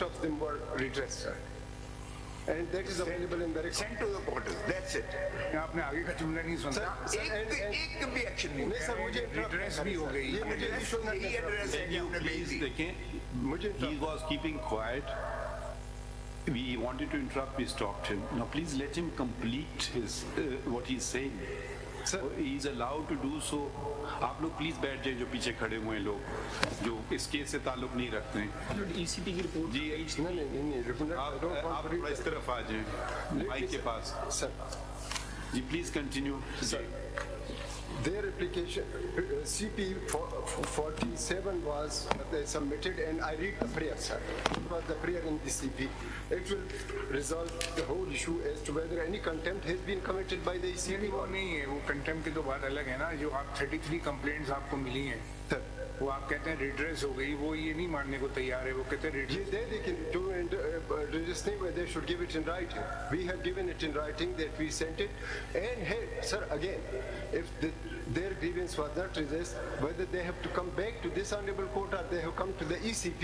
most of them were redressed, sir. And that is available in the record. Sent to the portals. That's it. आपने आगे का जुमला नहीं सुना। एक भी एक्शन नहीं। नहीं सर, मुझे redress भी हो गई। ये मुझे यही एड्रेस है कि हमने भेज दी। देखें, he was keeping quiet. We wanted to interrupt, we stopped him. Now please let him complete his what he's saying. Sir, he is allowed to do so. आप लोग प्लीज बैठ जाए, जो पीछे खड़े हुए हैं लोग, जो इस केस से ताल्लुक नहीं रखते हैं। ईसीपी की रिपोर्ट जी नहीं, आप इस तरफ आ जाएं माइक के पास। Sir ji please continue. Their application, CP 47 was submitted, and I read the prayer, sir. It was the prayer in the CP. It will resolve the whole issue as to whether any contempt has been committed by the CP or नहीं है। वो contempt की तो बात अलग है ना। जो आप 33 complaints आपको मिली हैं, वो आप कहते हैं redress हो गई, वो ये नहीं मानने को तैयार है। वो कहते हैं redress। they can do redress thing where they should give it in writing. We have given it in writing that we sent it, and hey, sir, again, if their grievance was not redressed, whether they have to come back to this honorable court or they have come to the ECP,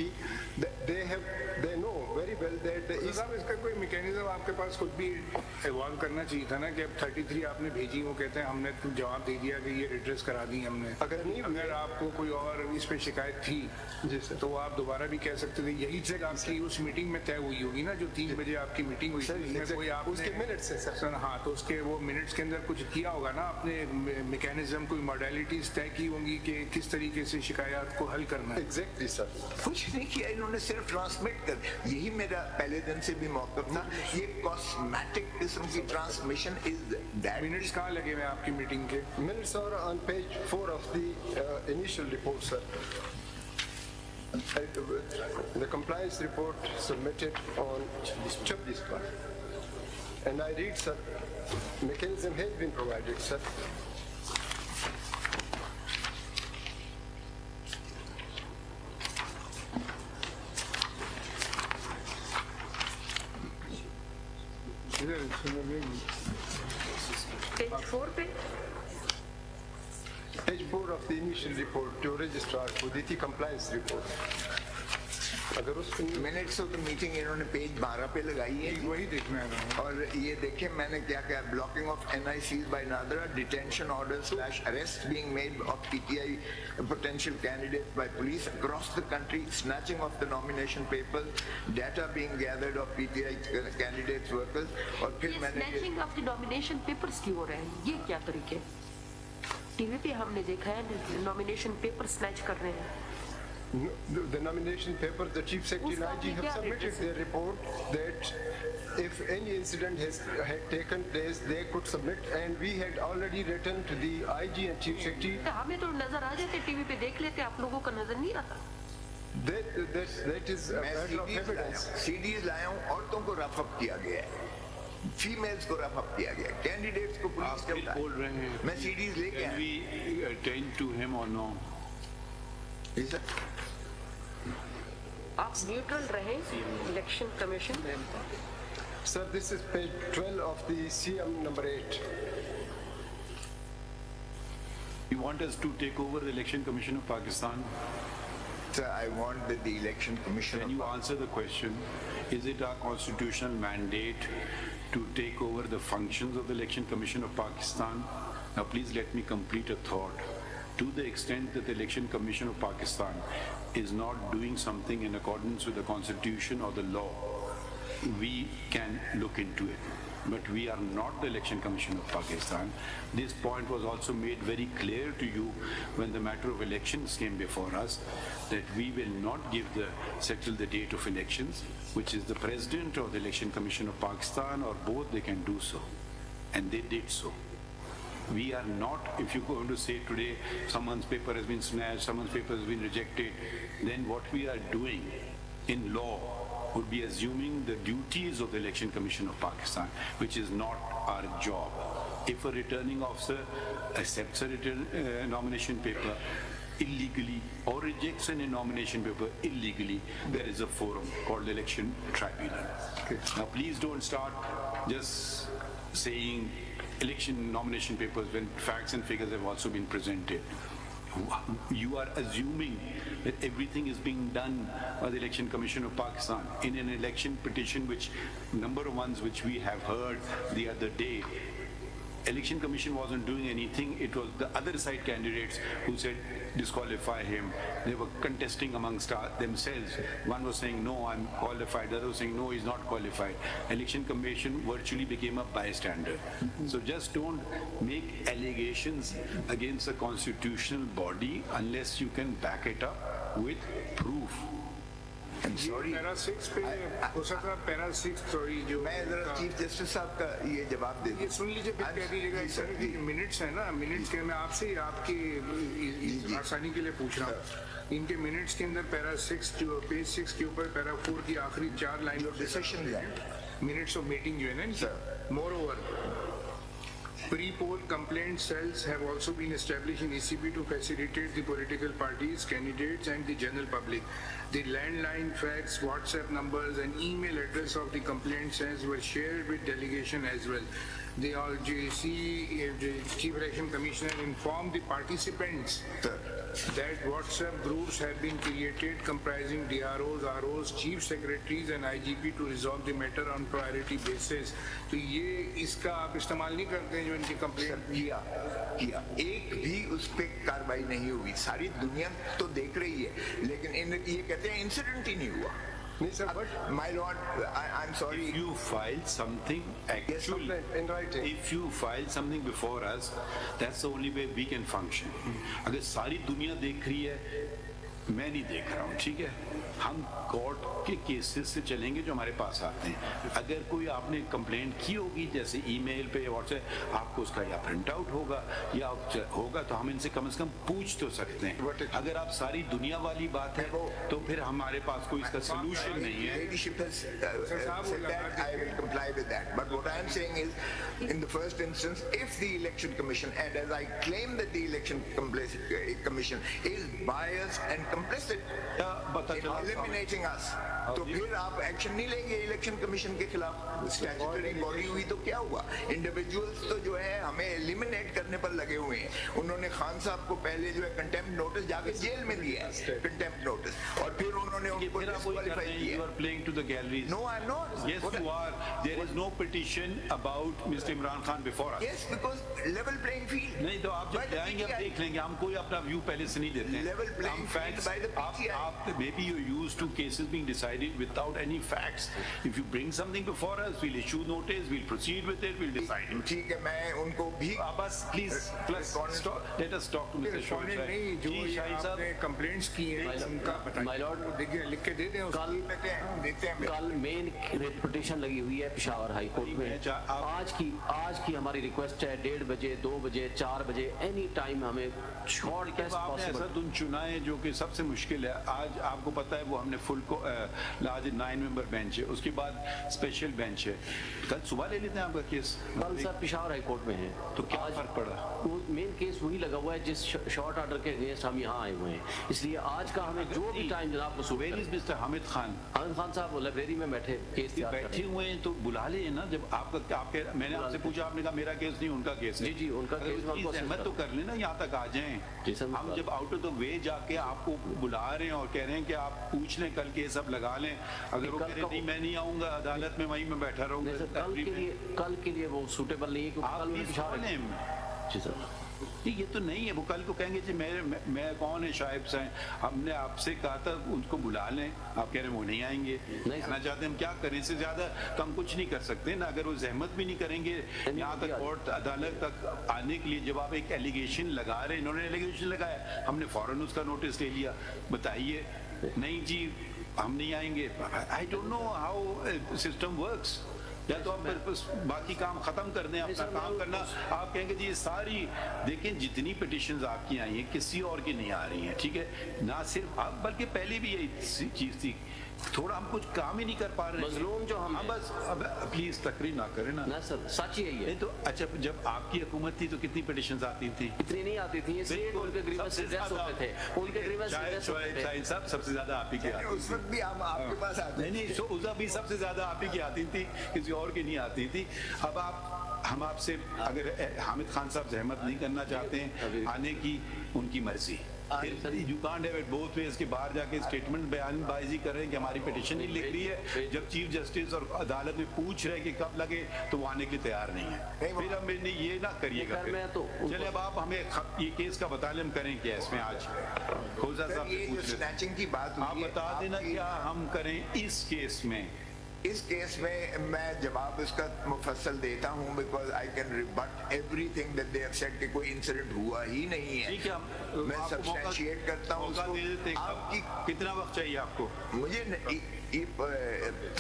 they know very well that the साहब इसका कोई mechanism आपके पास खुद भी evolve करना चाहिए था ना कि अब 33 आपने भेजी, वो कहते हैं हमने जवाब दे दिया कि ये redress करा दी हमने। अगर आपको कोई और इस पे शिकायत थी तो आप दोबारा भी कह सकते थे। यही चीज आपकी उस मीटिंग में तय हुई होगी ना, जो 3 बजे आपकी मीटिंग हुई थी, कोई आपने उसके मिनट्स है सर। हाँ, तो उसके वो मिनट्स के अंदर कुछ किया होगा ना आपने, मैकेनिज्म कोई मॉडलिटीज तय की होंगी कि किस तरीके से शिकायत को हल करना है। एग्जैक्टली सर, कुछ नहीं किया इन्होंने, सिर्फ ट्रांसमिट कर। यही मेरा पहले दिन से भी मौक़िफ़ था। ये कॉस्मेटिक किस्म की ट्रांसमिशन इज दैट। मिनट्स कहाँ लगे हुए आपकी मीटिंग के? Minutes are on page 4 of the initial report, sir. The compliance report submitted on 26 and I read, sir, mechanism has been provided, sir. Page 4 पे? Page 4 of the initial report to registrar को दी थी compliance report. अगर उस minutes of the meeting इन्होंने page 12 पे लगाई है, वही देखना है। और ये देखें मैंने क्या कहा, blocking of NICs by Nadra, detention orders / arrest being made of PTI potential candidates by police across the country, snatching of the nomination papers, data being gathered of PTI candidates workers, और फिर मैंने snatching of the nomination papers क्यों हो रहे हैं? ये क्या तरीके? टीवी पे हमने देखा है nomination papers snatch कर रहे हैं। The nomination paper, the chief secretary and IG have submitted their report that if any incident had taken place, they could submit, and we had already written to the IG and chief secretary. हमें तो नजर आ जाते, TV पे देख लेते, आप लोगों का नजर नहीं आता। That is a matter of evidence. CDs लाया हूँ, औरतों को रफ अप किया गया है, फीमेल्स को रफ अप किया गया, कैंडिडेट्स को पुलिस ने बोल रहे हैं मैं CDs लेके आया। we attend to him or no? आप न्यूट्रल रहें, election commission. Sir, this is page 12 of the CM number 8. You want us to take over the Election Commission of Pakistan? Sir, I want that the Election Commission. Can you answer the question? Is it our constitutional mandate to take over the functions of the Election Commission of Pakistan? Now please let me complete a thought. To the extent that the Election Commission of Pakistan is not doing something in accordance with the Constitution or the law, we can look into it. But we are not the Election Commission of Pakistan. This point was also made very clear to you when the matter of elections came before us, that we will not settle the date of elections, which is the President or the Election Commission of Pakistan, or both, they can do so. And they did so. We are not, if you're going to say today someone's paper has been snatched, someone's paper has been rejected, then what we are doing in law would be assuming the duties of the Election Commission of Pakistan, which is not our job. If a returning officer accepts a nomination paper illegally or rejects a nomination paper illegally, there is a forum called the Election Tribunal. Okay. Now please don't start just saying election nomination papers when facts and figures have also been presented. you are assuming that everything is being done by the Election Commission of Pakistan in an election petition, which number of ones which we have heard the other day. Election Commission wasn't doing anything. It was the other side candidates who said disqualify him. They were contesting amongst themselves. One was saying, no, I'm qualified. The other was saying, no, he's not qualified. Election Commission virtually became a bystander. So just don't make allegations against a constitutional body unless you can back it up with proof. Para 6 पे हो सकता है para 6 sorry जो मैं जरा chief justice साहब का ये जवाब दे ये सुन लीजिए फिर कह दीजिएगा सर कि मिनट्स है ना मिनट्स के मैं आपसे आपकी आसानी के लिए पूछ रहा हूँ इनके मिनट्स के अंदर पैरा 6 जो पेज 6 के ऊपर पैरा 4 की आखिरी 4 लाइन ऑफ डिसीजन है मिनट्स ऑफ मीटिंग जो है ना more over Pre-poll complaint cells have also been established in ECB to facilitate the political parties, candidates and the general public. The landline, fax, WhatsApp numbers and email address of the complaint cells were shared with delegation as well. The Chief Election Commissioner informed the participants that WhatsApp groups have been created comprising DROs, ROs, Chief Secretaries and IGP to resolve the matter on priority basis. तो ये इसका आप इस्तेमाल नहीं करते हैं जो इनकी कंप्लेंट किया एक भी उस पे कार्रवाई नहीं हुई सारी दुनिया तो देख रही है लेकिन ये कहते हैं इंसिडेंट ही नहीं हुआ My lord, I'm sorry. If you file something actually, in writing. If you file something before us, that's the only way we can function. अगर सारी दुनिया देख रही है, मैं नहीं देख रहा हूँ, ठीक है? हम कोर्ट के केसेस से चलेंगे जो हमारे पास आते हैं. अगर कोई आपने कंप्लेंट की होगी जैसे ईमेल पे या व्हाट्सएप आपको उसका या प्रिंट आउट होगा या होगा तो हम इनसे कम से कम पूछ तो सकते हैं. अगर आप सारी दुनिया वाली बात है तो फिर हमारे पास कोई इसका सोल्यूशन नहीं है. Ladyship has said that I will comply with that. But what I am saying is, in the first instance, if the election commission, and as I claim that the election commission is biased and complicit in eliminating us, तो फिर आप action नहीं लेंगे election commission के खिलाफ. Statutory body हुई तो क्या हुआ. इंडिविजुअल्स तो जो है हमें एलिमिनेट करने पर लगे हुए हैं. उन्होंने खान साहब को पहले जो है कंटेम्प्ट नोटिस जाके जेल में दिया है, कंटेम्प्ट नोटिस, और फिर उन्होंने उनको डिस्क्वालीफाई किया. You are playing to the galleries. No, I'm not. Yes, you are. There is no petition about Mr. Imran Khan before us. Yes, because level playing field. नहीं तो आप जब जाएंगे आप देख लेंगे. हम कोई अपना व्यू पहले से नहीं देते. Level playing field by the PTI. Maybe you used to cases being decided without any facts. If you bring something before us, we'll issue notice, we'll proceed with it, we'll decide. ठीक है, मैं उनको भी बस please let us talk to Mr. Shariq. नहीं जो ये आपने कंप्लेंट्स की हैं उनका बताइए. माय लॉर्ड देखिए लिख के दे दें. कल मेन रेट पिटीशन लगी हुई है पेशावर हाई कोर्ट में. आज की हमारी रिक्वेस्ट है 1:30 बजे 2 बजे 4 बजे एनी टाइम हमें शॉर्ट कैश पॉसिबल. ऐसा दिन चुना है जो कि सबसे मुश्किल है. आज आपको पता है वो हमने फुल को आज 9 मेंबर बेंच है, उसके बाद स्पेशल बेंच है. कल सुबह ले लेते हैं आपका केस. कल सर पेशावर हाई कोर्ट में है तो क्या फर्क पड़ा. वो मेन केस वही लगा हुआ है जिस शॉर्ट ऑर्डर के अगेंस्ट हम यहाँ आए हुए हैं. इसलिए आज का हमें जो भी टाइम जनाब को मिस्टर हामिद खान साहब वो लाइब्रेरी में बैठे केस बैठे हुए हैं तो बुला ले ना. जब आपका मैंने आपसे पूछा आपने कहा मेरा केस नहीं उनका केस है. जी उनका केस सहमत तो कर लेना यहाँ तक आ जाएं. हम जब आउट ऑफ द वे जाके आपको बुला रहे हैं और कह रहे हैं कि आप पूछ लें कल केस अब लगा लें. अगर वो कह रहे नहीं मैं नहीं आऊंगा अदालत में वहीं मैं बैठा रहूंगा. कल के लिए वो सूटेबल नहीं है क्योंकि जी सर ये तो नहीं है. वो कल को कहेंगे जी मैं कौन है शाहिब साहब हमने आपसे कहा था उनको बुला लें. आप कह रहे हैं वो नहीं आएंगे. नहीं आना चाहते हम क्या करें. इससे ज्यादा तो हम कुछ नहीं कर सकते ना. अगर वो जहमत भी नहीं करेंगे यहाँ तक कोर्ट अदालत तक आने के लिए. जब आप एक एलिगेशन लगा रहे हैं, इन्होंने एलिगेशन लगाया, हमने फौरन उसका नोटिस ले लिया. बताइए नहीं जी हम नहीं आएंगे. I don't know how system works. या तो आप बाकी काम खत्म कर दें, अपना काम करना. आप कहेंगे जी ये सारी देखें जितनी पिटिशंस आपकी आई हैं किसी और की नहीं आ रही हैं. ठीक है ना सिर्फ आप बल्कि पहले भी यही चीज थी. थोड़ा हम कुछ काम ही नहीं कर पा रहे. मजलूम जो हम बस अब प्लीज तकरीर ना करें ना सर. सच ही है ये. तो अच्छा जब आपकी हुकूमत थी तो कितनी पिटिशंस आती थी. इतनी नहीं आती थी. उनके ग्रीवेंस एड्रेस होते थे. उनके ग्रीवेंस एड्रेस होते थे. शाहिद साहब सबसे ज्यादा आप ही की आती उस वक्त भी हम आपके पास आते. नहीं उस भी सबसे ज्यादा आप ही की आती थी, किसी और की नहीं आती थी. अब आप हम आपसे अगर हामिद खान साहब जहमत नहीं करना चाहते हैं आने की, उनकी मर्जी। You can't have it both ways के बाहर जाके स्टेटमेंट बयानबाजी कर रहे हैं कि हमारी पिटीशन नहीं लिख रही है, जब चीफ जस्टिस और अदालत में पूछ रहे हैं कि कब लगे तो वो आने के लिए तैयार नहीं है। फिर हम ये ना करिएगा। चले अब आप हमें ये केस का बता लें, हम करें क्या इसमें आज? खोजा साहब से पूछ रहे की बात, आप बता देना क्या हम करें इस केस में। इस केस में मैं जवाब इसका मुफस्सल देता हूं, because I can रिबट everything that they have said कि कोई इंसिडेंट हुआ ही नहीं है। ठीक है, मैं सब्सटेंशिएट करता हूं उसको। आपकी कितना वक्त चाहिए आपको? मुझे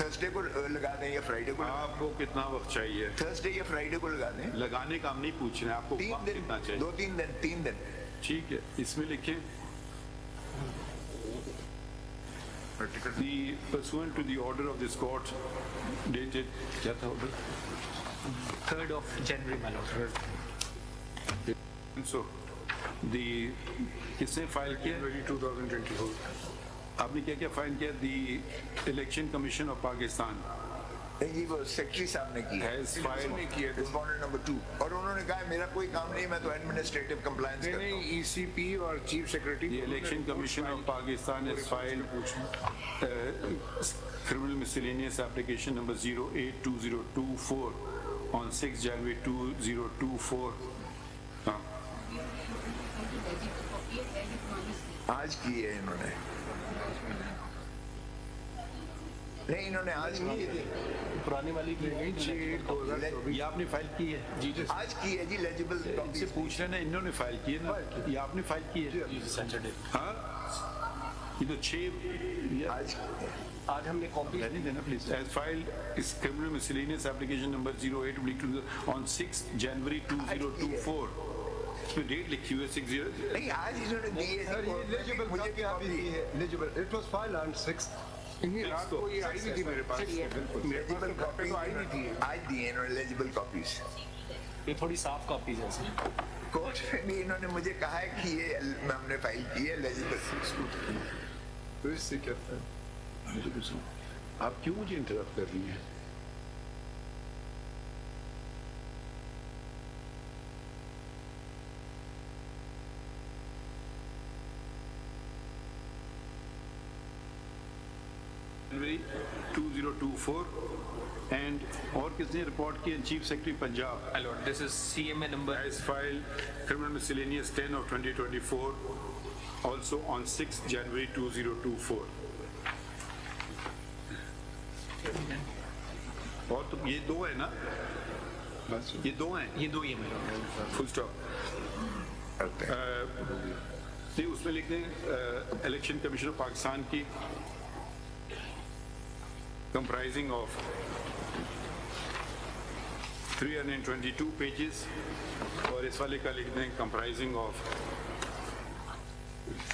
थर्सडे को लगा दें या फ्राइडे को? आपको कितना वक्त चाहिए? थर्सडे या फ्राइडे को लगा दें। लगाने का हम नहीं पूछ रहे हैं, आपको 3 दिन, कितना चाहिए? 2-3 दिन, 3 दिन। ठीक है, इसमें लिखें the pursuant to the order of this court dated क्या था order? 3rd of January, my lord. So the किसने फाइल किया? 2024। आपने क्या क्या फाइल किया? The Election Commission of Pakistan ये वो सेक्रेटरी साहब ने किया, रिस्पोंडेंट नंबर 2, और उन्होंने कहा मेरा कोई काम नहीं, मैं तो एडमिनिस्ट्रेटिव कंप्लायंस करता हूं। नहीं, ईसीपी और chief secretary. The Election Commission of Pakistan has filed criminal miscellaneous application number 082024 on 6 January 2024. आज की है इन्होंने, नहीं इन्होंने आज की है, पुरानी वाली की ये आपने फाइल की है? जी जी आज की है जी। लेजिबल इनसे पूछ रहे ना, इन्होंने फाइल की है ना, ये आपने फाइल की है? जी सैटरडे। हाँ, ये तो 6 आज हमने कॉपी नहीं देना please. As filed is criminal miscellaneous application number 08 on 6 January 2024. इसमें डेट लिखी हुई है 60। नहीं, आज इन्होंने दी है। मुझे क्या भी है Legible. It was filed on 6th. रात को ये आई नहीं थी मेरे पास। लेजिबल कॉपी आई नहीं थी, आज दी है इन्होंने लेजिबल कॉपीज। ये थोड़ी साफ कॉपीज है। कोर्ट में भी इन्होंने मुझे कहा है कि ये हमने फाइल की है लेजिबल। तो इससे क्या था? आप क्यों मुझे इंटरप्ट कर रही हैं? January 2024 and और किसने रिपोर्ट की? Chief secretary Punjab. My lord, this is CMA number. As filed criminal miscellaneous 10 of 2024 also on 6 January 2024. और तो ये दो है ना, ये दो हैं, ये दो ही है my lord. Full stop. नहीं, उसमें लिखते हैं इलेक्शन कमीशन ऑफ पाकिस्तान की comprising of 322 pages, और इस वाले का लिख दें comprising of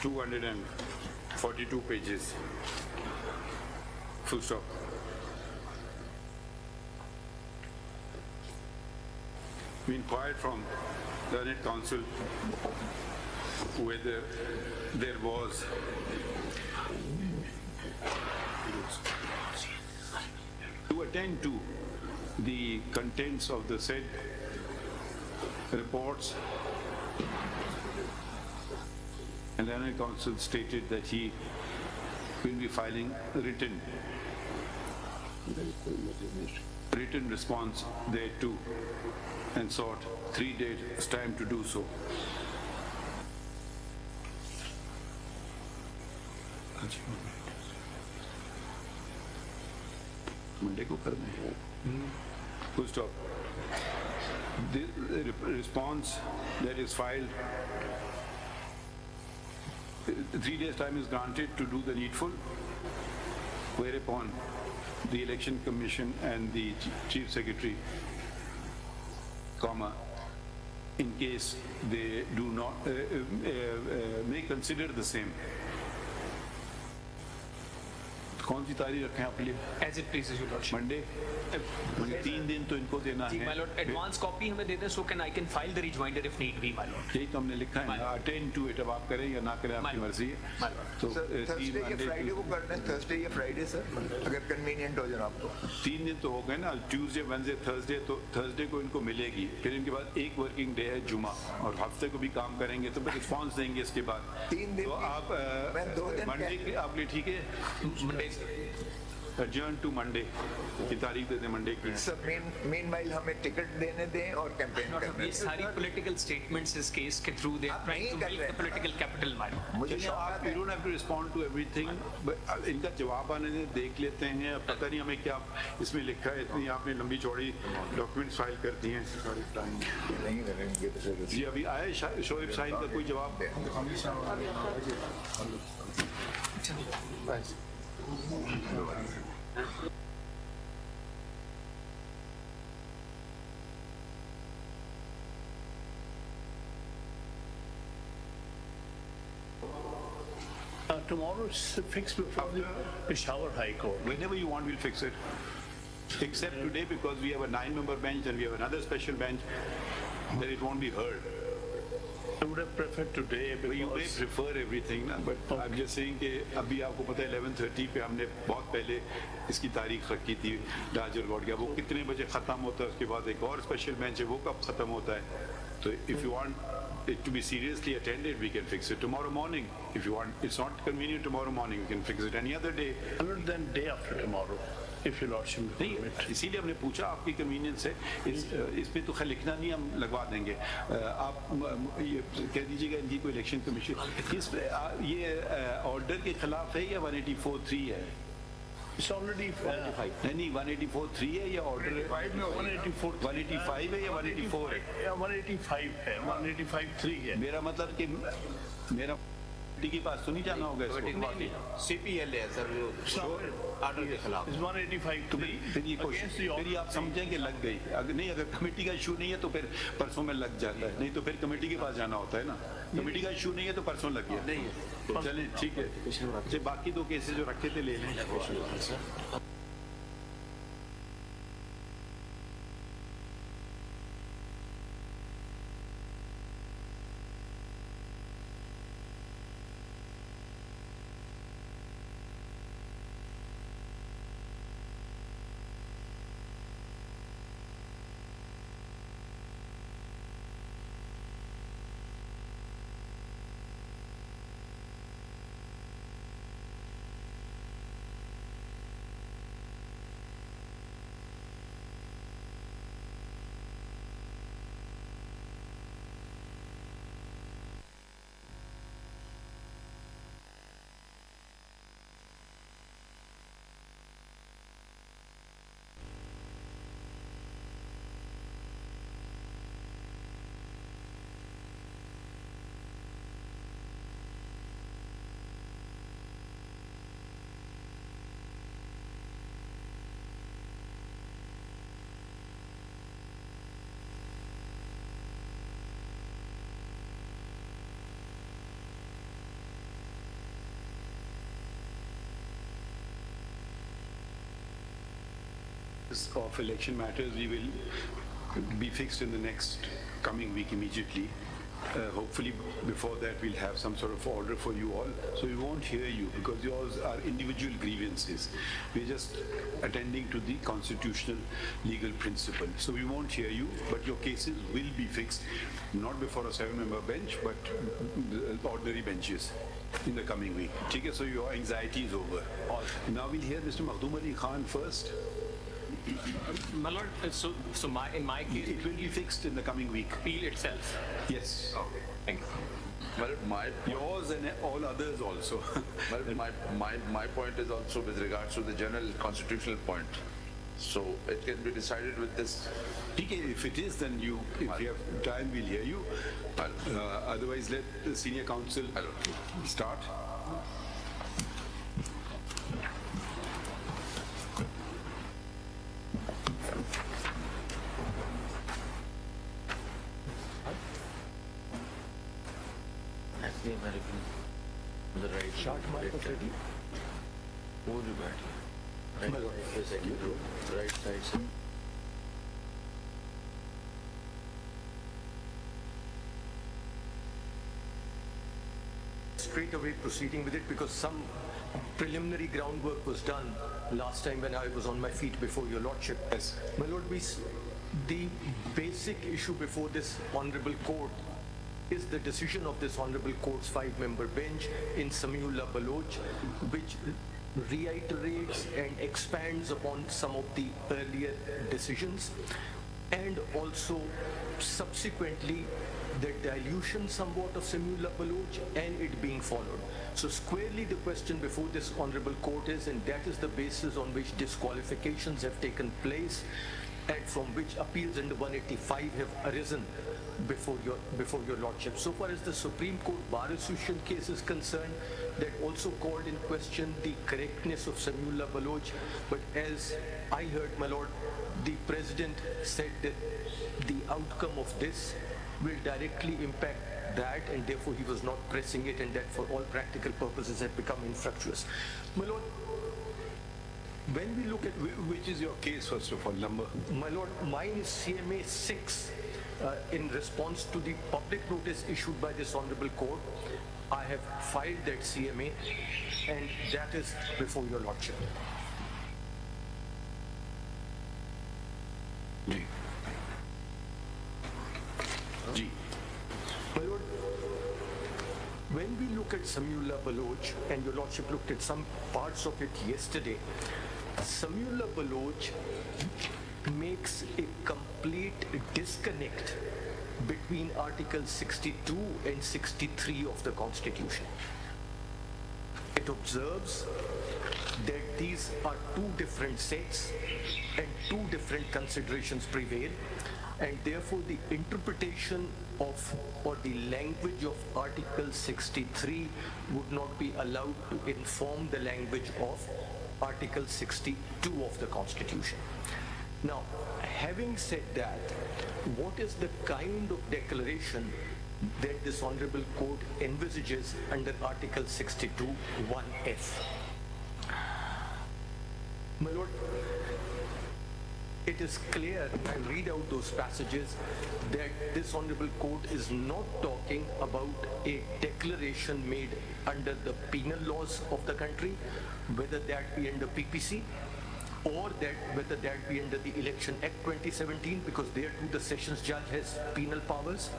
242 pages, full stop. We inquired from the learned counsel whether there was to attend to the contents of the said reports, and the learned counsel stated that he will be filing written response thereto and sought 3 days time to do so. Monday को कर दें। Full stop. The response that is filed, 3 days time is granted to do the needful, whereupon the Election Commission and the Chief Secretary, in case they do not, may consider the same, कौन सी तारीख रखें आपके लिए? As it pleases you, Lordship. Monday? 3 दिन तो इनको देना जी, my है। lord, advance copy हमें दे दें, so I can file the rejoinder if need be, my lord. यही तो हमने लिखा है, अटेंड टू इट। अब आप करें या ना करें आपकी मर्जी है। My lord. तो थर्सडे या फ्राइडे को करना है, थर्सडे या फ्राइडे सर, अगर कन्वीनियंट हो जाए आपको। 3 दिन तो हो गए ना, ट्यूसडे वेडनेसडे थर्सडे, तो थर्सडे को इनको मिलेगी, फिर इनके बाद एक वर्किंग डे है जुमा, और हफ्ते को भी काम करेंगे तो फिर रिस्पॉन्स देंगे इसके बाद। 3 दिन तो की- आप मैं 2 दिन मंडे आप लिए ठीक है? Monday. adjourn टू मंडे की तारीख दे दें मंडे की। सब मीनवाइल हमें टिकट देने दें और कैंपेन Lord, करने ये दें। सारी political statements इस case के through they are आप trying नहीं to कर milk रहे the political capital, my lord. मुझे चलिए, शौक आप है। You don't have to respond to everything, इनका जवाब आने दें, देख लेते हैं। अब पता नहीं हमें क्या इसमें लिखा है, इतनी आपने लंबी चौड़ी डॉक्यूमेंट्स फाइल कर दी हैं। नहीं करेंगे तो फिर जी अभी आए शोएब शाहीन का कोई जवाब? Tomorrow is fixed before the Peshawar High Court. Whenever you want, we'll fix it. Except today, because we have a 9-member bench and we have another special bench, then it won't be heard. I would have preferred today But you may because prefer everything, na? But I'm just saying कि अभी आपको पता है 11:30 पे हमने बहुत पहले इसकी तारीख रखी थी डाजर गॉड का, वो कितने बजे खत्म होता है, उसके बाद एक और स्पेशल बेंच है, वो कब खत्म होता है? तो if you want it to be seriously attended, we can fix it tomorrow morning. If you want, it's not convenient tomorrow morning, we can fix it any other day. other than day after tomorrow, if your lordship will नहीं, permit. इसीलिए हमने पूछा आपकी convenience है, इस पे तो खैर लिखना नहीं, हम लगवा देंगे। आप ये कह दीजिएगा इनकी कोई इलेक्शन कमीशन इस पे ये ऑर्डर के खिलाफ है या 184(3) है? It's already नहीं 184(3) है या ऑर्डर 184 185 है या 184 है? 185 है, 185(3) है। मेरा मतलब कि मेरा के पास तो नहीं जाना होगा इसको। CPL है सर, ऑर्डर के खिलाफ। It's 185(3) फिर ये कोशिश, against the फिर ये आप समझें कि लग गई। अगर नहीं, अगर कमेटी का इशू नहीं है तो फिर परसों में लग जाता है, नहीं तो फिर कमेटी के पास जाना होता है ना। कमेटी का इशू नहीं है तो परसों लग गया। नहीं है, चलिए ठीक है। अच्छा, बाकी 2 केसेस जो रखे थे ले लें। Of election matters, we will be fixed in the next coming week immediately. Hopefully before that we'll have some sort of order for you all, so we won't hear you because yours are individual grievances. We're just attending to the constitutional legal principle, so we won't hear you, but your cases will be fixed not before a 7-member bench but ordinary benches in the coming week. Okay, so your anxiety is over. Now we'll hear Mr. Makhdoom Ali Khan first. My lord, in my case, It will be fixed in the coming week. appeal itself. Yes. Thank you. Well, Yours and all others also. my point is also with regards to the general constitutional point. So it can be decided with this. Okay, if it is, then if you have time, we'll hear you. Otherwise, let the senior counsel start. The American, the right shot, Right side, sir. Straight away proceeding with it because some preliminary groundwork was done last time when I was on my feet before your lordship. Yes. My lord, the basic issue before this honorable court is the decision of this honorable court's 5-member bench in Samiullah Baloch, which reiterates and expands upon some of the earlier decisions, and also subsequently the dilution somewhat of Samiullah Baloch and it being followed. So squarely the question before this honorable court is, and that is the basis on which disqualifications have taken place and from which appeals under 185 have arisen before your lordship. So far as the Supreme Court Bar Association case is concerned, that also called in question the correctness of Samiullah Baloch, but as I heard, my lord, the president said that the outcome of this will directly impact that, and therefore he was not pressing it, and that for all practical purposes had become infructuous. My lord, when we look at Which is your case, first of all, number? my lord, mine is CMA 6. In response to the public notice issued by this honorable court, I have filed that CMA, and that is before your lordship. Ji. My lord, when we look at Samiullah Baloch, and your lordship looked at some parts of it yesterday, Samiullah Baloch makes a complete disconnect between Article 62 and 63 of the Constitution. It observes that these are two different sets and two different considerations prevail, and therefore the interpretation of or the language of Article 63 would not be allowed to inform the language of Article 62 of the Constitution. Now, having said that, what is the kind of declaration that this honorable court envisages under Article 62 1F? My lord, it is clear, and I'll read out those passages, that this honorable court is not talking about a declaration made under the penal laws of the country, whether that be under PPC, or that whether that be under the Election Act 2017, because there too the Sessions Judge has penal powers,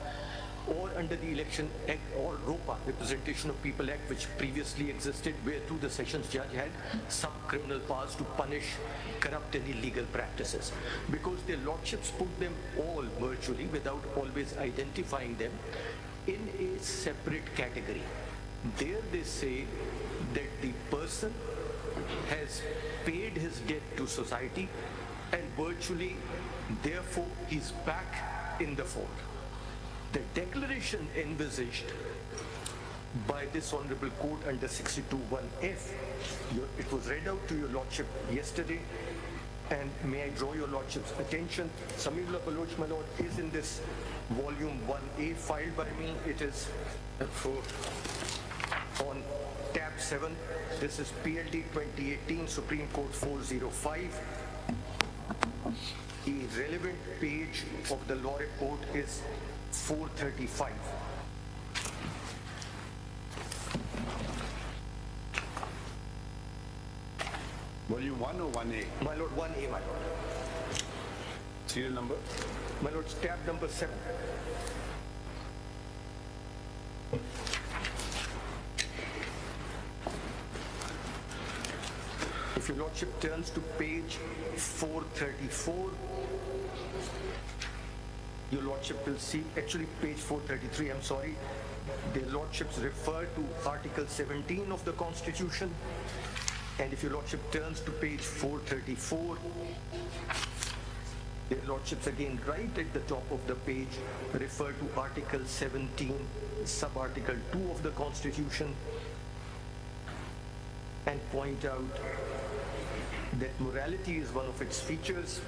or under the Election Act or ROPA, Representation of People Act, which previously existed, where too the Sessions Judge had some criminal powers to punish corrupt and illegal practices. Because their lordships put them all virtually, without always identifying them, in a separate category. There they say that the person has paid his debt to society and virtually, therefore, he's back in the fold. The declaration envisaged by this honorable court under 62(1)(f, it was read out to your lordship yesterday, and may I draw your lordship's attention, Samiullah Baloch, my lord, is in this volume 1A filed by me. It is on tab 7. This is PLD 2018, Supreme Court 405. The relevant page of the law report is 435. Volume 1 or 1A? My lord, 1A, my lord. Serial number? My lord, tab number 7. If your lordship turns to page 434, your lordship will see, actually page 433, I'm sorry, their lordships refer to Article 17 of the Constitution, and if your lordship turns to page 434, their lordships again right at the top of the page refer to Article 17, sub-article 2 of the Constitution, and point out that morality is one of its features,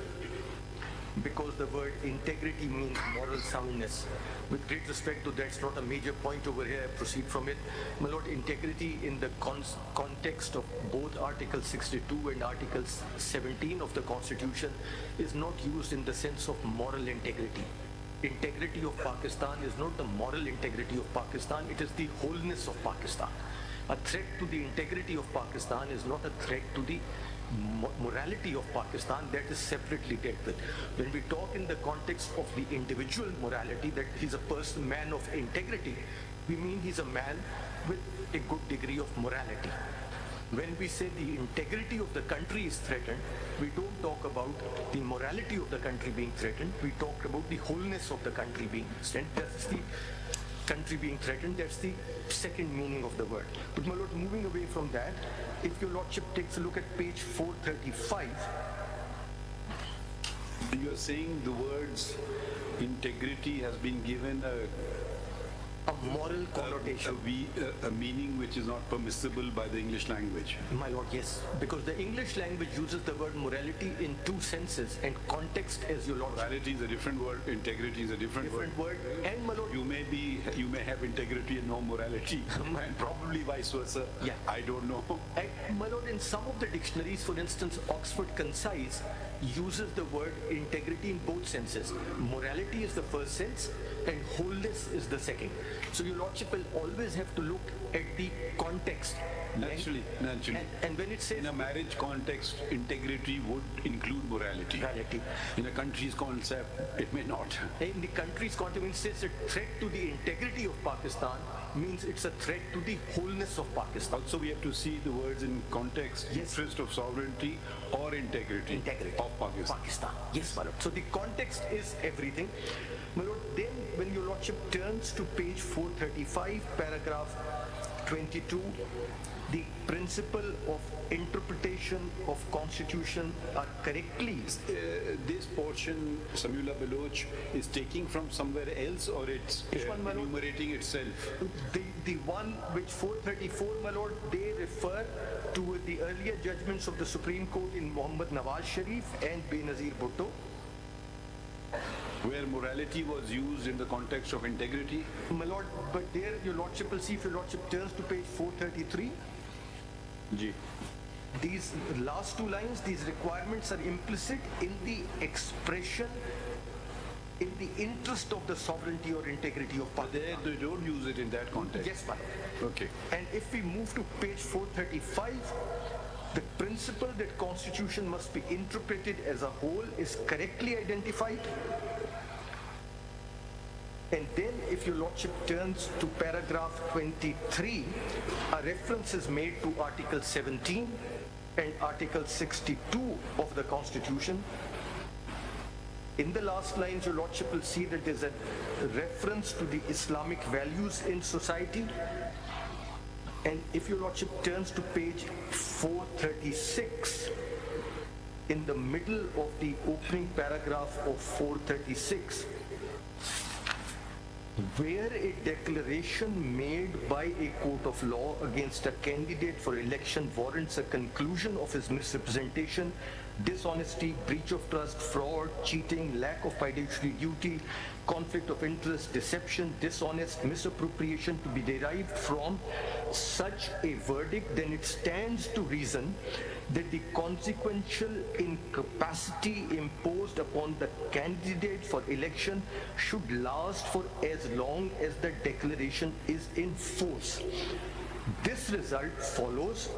because the word integrity means moral soundness. With great respect to that's not a major point over here, I proceed from it. My lord, integrity in the context of both Article 62 and Article 17 of the Constitution is not used in the sense of moral integrity. Integrity of Pakistan is not the moral integrity of Pakistan, it is the wholeness of Pakistan. A threat to the integrity of Pakistan is not a threat to the morality of Pakistan, that is separately dealt with. When we talk in the context of the individual morality, that he's a person, man of integrity, we mean he's a man with a good degree of morality. When we say the integrity of the country is threatened, we don't talk about the morality of the country being threatened, we talk about the wholeness of the country being threatened. That's the country being threatened, that's the second meaning of the word. But my lord, moving away from that, if your lordship takes a look at page 435. You are saying the words integrity has been given a moral connotation. A meaning which is not permissible by the English language. My lord, yes. Because the English language uses the word morality in two senses, and context, as your lord. Morality is a different word, integrity is a different word. And my lord, you may have integrity and no morality. And probably vice versa. Yeah. I don't know. And my lord, in some of the dictionaries, for instance, Oxford Concise uses the word integrity in both senses. Morality is the first sense and wholeness is the second. So your lordship will always have to look at the context. Naturally. And when it says in a marriage context, integrity would include morality. In a country's concept, it may not. In the country's context, when it says a threat to the integrity of Pakistan, means it's a threat to the wholeness of Pakistan. Also, we have to see the words in context, interest of sovereignty or integrity of Pakistan. Yes, my lord. So the context is everything. My lord, then when your lordship turns to page 435, paragraph 22, the principle of interpretation of constitution are correctly. This portion, Samula Baloch, is taking from somewhere else, or it's enumerating itself? The one which 434, my lord, they refer to the earlier judgments of the Supreme Court in Muhammad Nawaz Sharif and Benazir Bhutto, where morality was used in the context of integrity. My lord, but there your lordship will see, if your lordship turns to page 433, these last two lines, these requirements are implicit in the expression in the interest of the sovereignty or integrity of Pakistan. They don't use it in that context. Yes, my lord. Okay. And if we move to page 435, the principle that constitution must be interpreted as a whole is correctly identified. And then if your lordship turns to paragraph 23, a reference is made to Article 17 and Article 62 of the Constitution. In the last lines, your lordship will see that there's a reference to the Islamic values in society. And if your lordship turns to page 436, in the middle of the opening paragraph of 436, where a declaration made by a court of law against a candidate for election warrants a conclusion of his misrepresentation, dishonesty, breach of trust, fraud, cheating, lack of fiduciary duty, conflict of interest, deception, dishonest misappropriation to be derived from such a verdict, then it stands to reason that the consequential incapacity imposed upon the candidate for election should last for as long as the declaration is in force. This result follows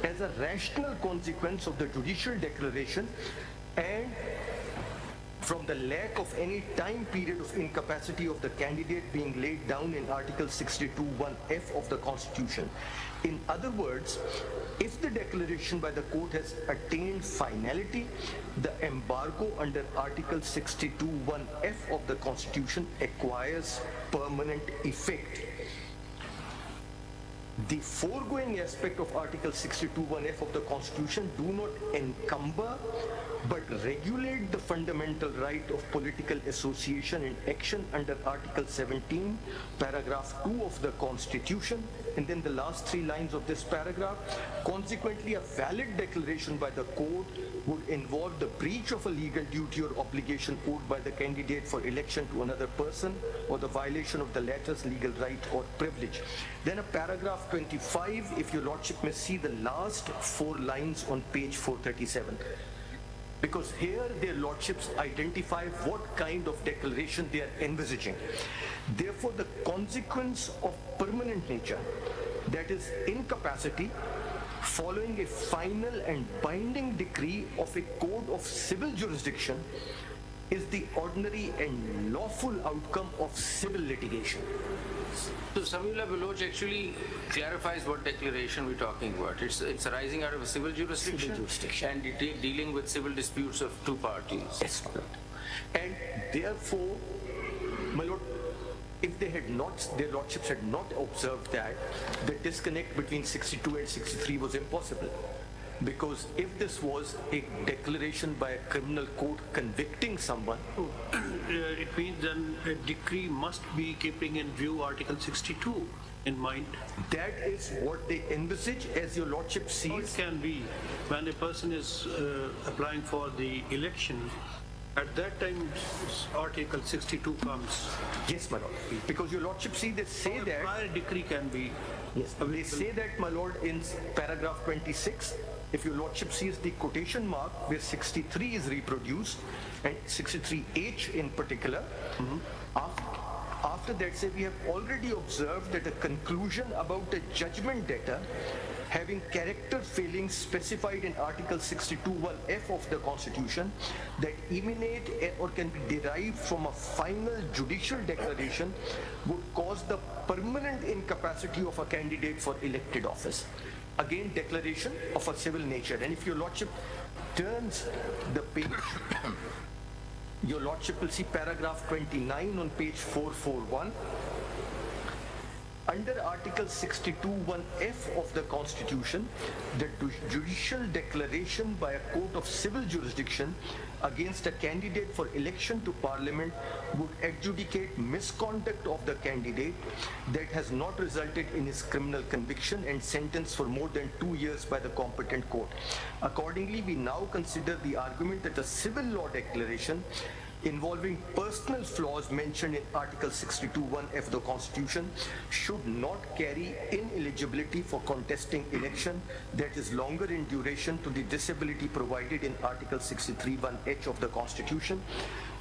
as a rational consequence of the judicial declaration and from the lack of any time period of incapacity of the candidate being laid down in Article 62(1)(f) of the Constitution. In other words, if the declaration by the court has attained finality, the embargo under Article 62(1)(f) of the Constitution acquires permanent effect. The foregoing aspect of Article 62(1)(f) of the Constitution do not encumber but regulate the fundamental right of political association and action under Article 17, paragraph 2 of the Constitution, and then the last 3 lines of this paragraph. Consequently, a valid declaration by the court would involve the breach of a legal duty or obligation owed by the candidate for election to another person, or the violation of the latter's legal right or privilege. Then a paragraph 25, if your lordship may see the last 4 lines on page 437. Because here their lordships identify what kind of declaration they are envisaging. Therefore, the consequence of permanent nature, that is incapacity, following a final and binding decree of a court of civil jurisdiction, is the ordinary and lawful outcome of civil litigation. So Samiullah Baloch actually clarifies what declaration we're talking about. It's arising out of a civil jurisdiction, and dealing with civil disputes of 2 parties. Yes, my lord. And therefore, my lord, if they had not, their lordships had not observed that, the disconnect between 62 and 63 was impossible. Because if this was a declaration by a criminal court convicting someone, it means then a decree must be keeping in view Article 62 in mind. That is what they envisage, as your lordship sees. Or it can be when a person is applying for the election. At that time, Article 62 comes. Yes, my lord. Because your lordship see, they say that. Prior decree can be. Yes, they say that, my lord, in paragraph 26. If your lordship sees the quotation mark where 63 is reproduced, and 63H in particular, after that say we have already observed that a conclusion about a judgment debtor having character failings specified in Article 62(1)(f) of the Constitution that emanate or can be derived from a final judicial declaration would cause the permanent incapacity of a candidate for elected office. Again, declaration of a civil nature. And if your lordship turns the page, your lordship will see paragraph 29 on page 441. Under Article 62(1)(f) of the Constitution, the judicial declaration by a court of civil jurisdiction against a candidate for election to Parliament would adjudicate misconduct of the candidate that has not resulted in his criminal conviction and sentence for more than 2 years by the competent court. Accordingly, we now consider the argument that a civil law declaration involving personal flaws mentioned in Article 62(1)(f) of the Constitution should not carry ineligibility for contesting election that is longer in duration to the disability provided in Article 63(1)(h) of the Constitution.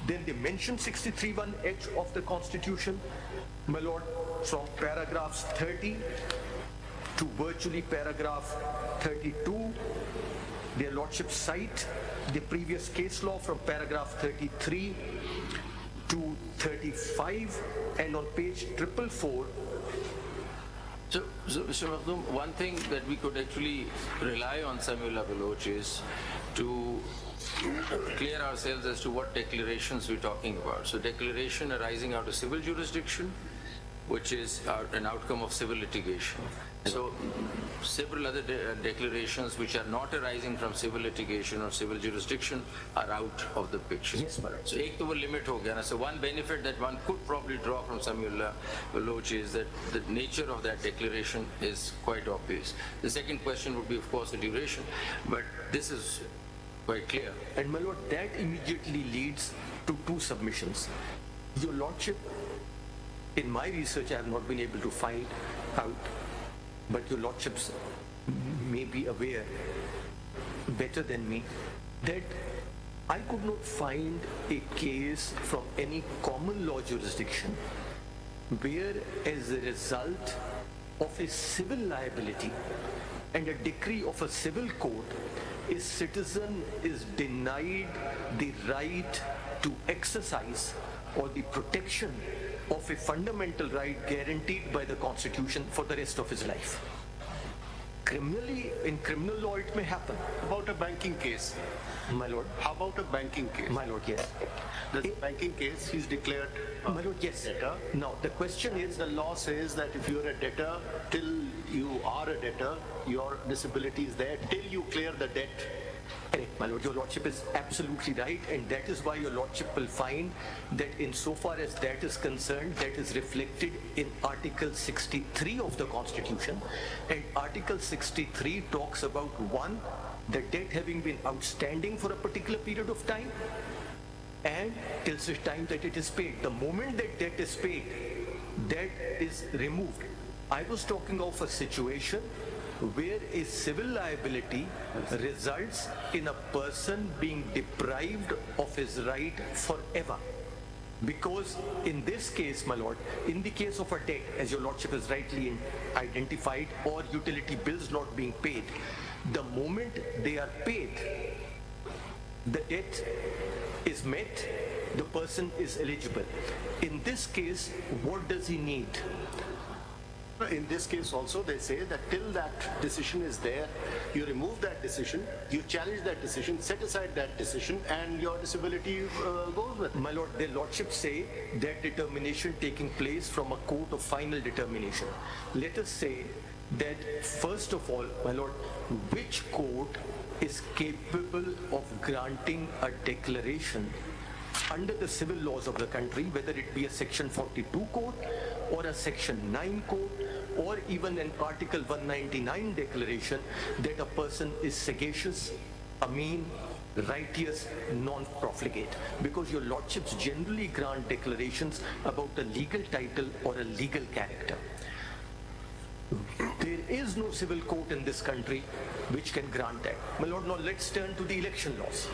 Then they mention 63(1)(h) of the Constitution, my lord, from paragraphs 30 to virtually paragraph 32. Their lordship cite the previous case law from paragraph 33 to 35, and on page 444. So Mr. Makhdoom, one thing that we could actually rely on Samiullah Baloch is to clear ourselves as to what declarations we're talking about. So declaration arising out of civil jurisdiction, which is an outcome of civil litigation. So several other declarations which are not arising from civil litigation or civil jurisdiction are out of the picture. Yes, madam. So ek to wo limit ho gaya na. So one benefit that one could probably draw from Samiullah Baloch is that the nature of that declaration is quite obvious. The second question would be, of course, the duration, but this is quite clear. And my lord, that immediately leads to 2 submissions. Your lordship, in my research, I have not been able to find out, but your lordships may be aware better than me that I could not find a case from any common law jurisdiction where, as a result of a civil liability and a decree of a civil court, a citizen is denied the right to exercise or the protection of a fundamental right guaranteed by the Constitution for the rest of his life. Criminally, in criminal law, it may happen. About a banking case. My lord. How about a banking case? My lord, yes. The banking case, he's declared my lord, yes. debtor. Now, the question is, the law says that if you're a debtor, till you are a debtor, your disability is there till you clear the debt Correct, my lord. Your lordship is absolutely right, and that is why your lordship will find that insofar as that is concerned, that is reflected in Article 63 of the Constitution. And Article 63 talks about, one, the debt having been outstanding for a particular period of time, and till such time that it is paid. The moment that debt is paid, debt is removed. I was talking of a situation where a civil liability results in a person being deprived of his right forever. Because in this case, my lord, in the case of a debt, as your lordship has rightly identified, or utility bills not being paid, the moment they are paid, the debt is met, the person is eligible. In this case, what does he need? In this case also, they say that till that decision is there, you remove that decision, you challenge that decision, set aside that decision, and your disability goes with it. My lord, their lordships say that determination taking place from a court of final determination. Let us say that, first of all, my lord, which court is capable of granting a declaration under the civil laws of the country, whether it be a Section 42 court or a Section 9 court or even an Article 199 declaration that a person is sagacious, mean, righteous, non-profligate. Because your lordships generally grant declarations about a legal title or a legal character. There is no civil court in this country which can grant that. My lord, now let's turn to the election laws.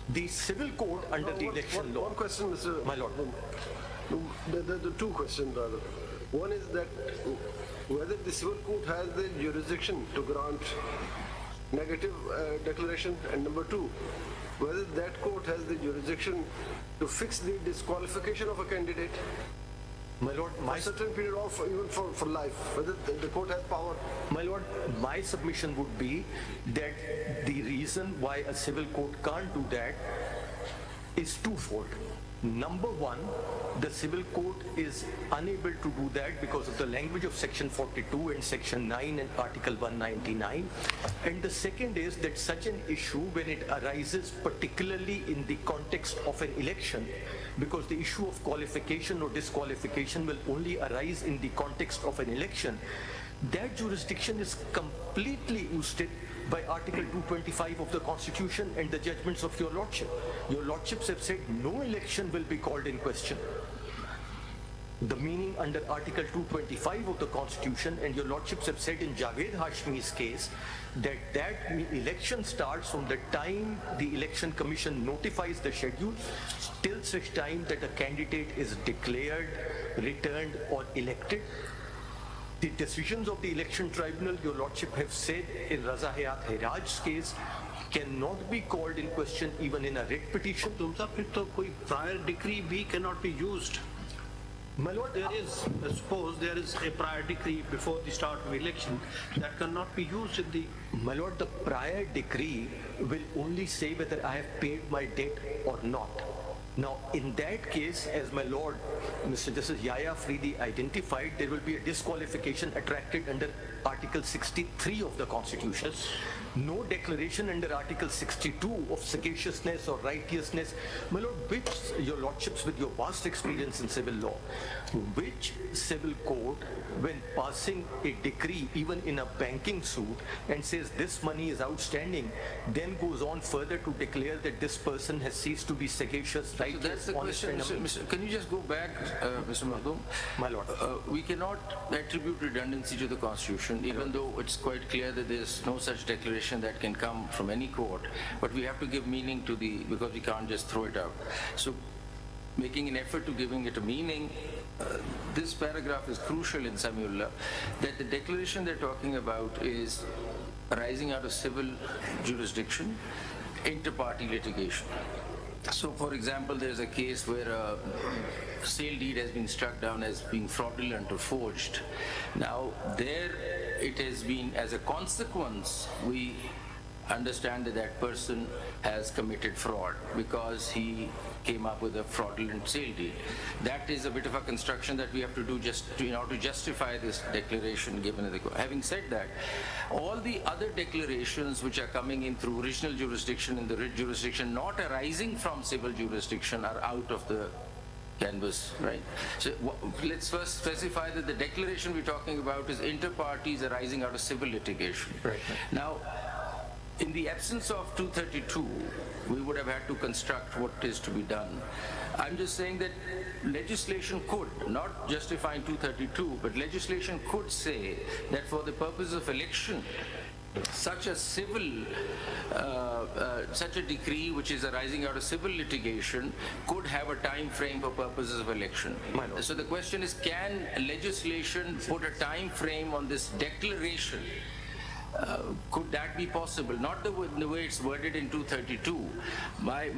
The civil code under the election law. One question, Mr. My lord. The two questions rather. One is that whether the civil court has the jurisdiction to grant negative declaration, and number two, whether that court has the jurisdiction to fix the disqualification of a candidate. My lord, for a certain period of even for life, whether the court has power. My lord, my submission would be that the reason why a civil court can't do that is twofold. Number one, the civil court is unable to do that because of the language of Section 42 and Section 9 and Article 199. And the second is that such an issue, when it arises particularly in the context of an election, because the issue of qualification or disqualification will only arise in the context of an election, that jurisdiction is completely ousted by Article 225 of the Constitution and the judgments of your lordship. Your lordships have said no election will be called in question. The meaning under Article 225 of the Constitution, and your lordships have said in Javed Hashmi's case that election starts from the time the Election Commission notifies the schedule till such time that a candidate is declared, returned or elected. The decisions of the election tribunal, your lordship have said in Raza Hayat Hiraj's case, cannot be called in question even in a writ petition. Prior decree B cannot be used. My lord, suppose there is a prior decree before the start of election that cannot be used in the... My lord, the prior decree will only say whether I have paid my debt or not. Now, in that case, as my lord, Mr. Justice Yahya Afridi identified, there will be a disqualification attracted under Article 63 of the Constitution. No declaration under Article 62 of sagaciousness or righteousness. My lord, which, your lordships with your vast experience in civil law, which civil court, when passing a decree, even in a banking suit, and says this money is outstanding, then goes on further to declare that this person has ceased to be sagacious, righteous, so that's the question, Mr. Can you just go back, Mr. Makhdoom? My lord. We cannot attribute redundancy to the Constitution, even though it's quite clear that there's no such declaration that can come from any court, but we have to give meaning to because we can't just throw it out. So making an effort to giving it a meaning, this paragraph is crucial in Samiullah, that the declaration they're talking about is arising out of civil jurisdiction, inter-party litigation. So, for example, there's a case where a sale deed has been struck down as being fraudulent or forged. Now, there it has been, as a consequence, we understand that that person has committed fraud because he came up with a fraudulent sale deal. That is a bit of a construction that we have to do just in order to justify this declaration given the. Having said that, all the other declarations which are coming in through original jurisdiction and the writ jurisdiction not arising from civil jurisdiction are out of the canvas, right? So let's first specify that the declaration we're talking about is inter partes arising out of civil litigation. Right. Now, in the absence of 232, we would have had to construct what is to be done. I'm just saying that legislation could, not justifying 232, but legislation could say that for the purpose of election, such a civil, such a decree which is arising out of civil litigation could have a time frame for purposes of election. So the question is, can legislation put a time frame on this declaration? Could that be possible? Not the way it's worded in 232. My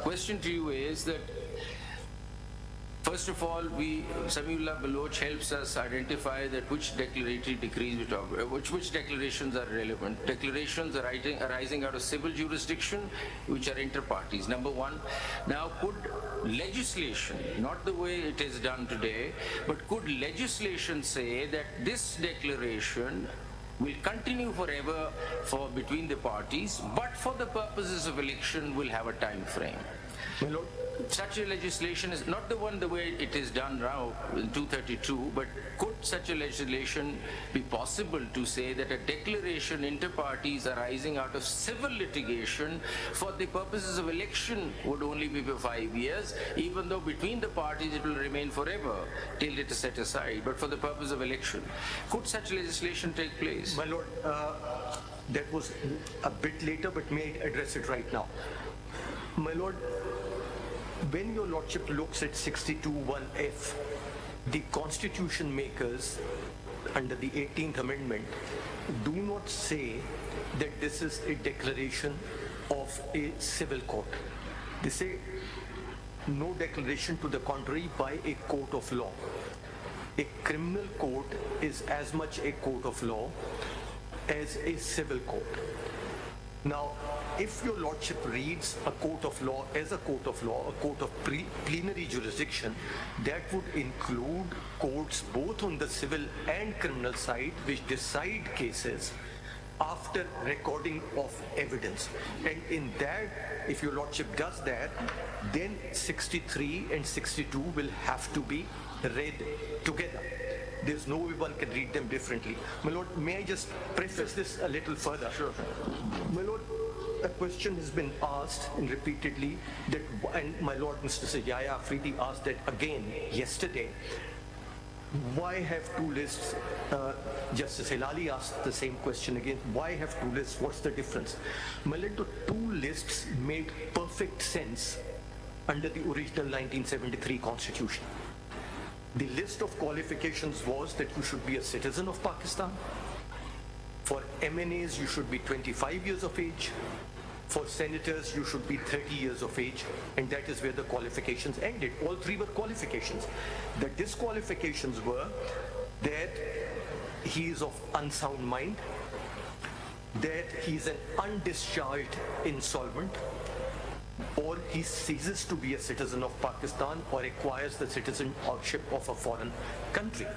question to you is that, first of all, Samiullah Baloch helps us identify that which declaratory decrees we talk about, which declarations are relevant. Declarations arising out of civil jurisdiction, which are inter partes, number one. Now, could legislation, not the way it is done today, but could legislation say that this declaration will continue forever for between the parties, but for the purposes of election will have a time frame? Such a legislation is not the way it is done now in 232, but could such a legislation be possible to say that a declaration inter partes arising out of civil litigation for the purposes of election would only be for 5 years, even though between the parties it will remain forever till it is set aside, but for the purpose of election? Could such legislation take place? My lord, that was a bit later, but may I address it right now? My lord, when your lordship looks at 62(1)(f), the constitution makers under the 18th amendment do not say that this is a declaration of a civil court. They say no declaration to the contrary by a court of law. A criminal court is as much a court of law as a civil court. Now, if your lordship reads a court of law as a court of law, a court of plenary jurisdiction, that would include courts both on the civil and criminal side which decide cases after recording of evidence. And in that, if your lordship does that, then 63 and 62 will have to be read together. There's no way one can read them differently. My lord, may I just preface this a little further? Sure. My lord, a question has been asked and repeatedly that, and my lord, Mr. Yahya Afridi asked that again yesterday. Why have two lists? Justice Hilali asked the same question again. Why have two lists? What's the difference? My lord, the two lists made perfect sense under the original 1973 Constitution. The list of qualifications was that you should be a citizen of Pakistan. For MNAs, you should be 25 years of age. For senators, you should be 30 years of age. And that is where the qualifications ended. All three were qualifications. The disqualifications were that he is of unsound mind, that he is an undischarged insolvent, or he ceases to be a citizen of Pakistan or acquires the citizenship of a foreign country.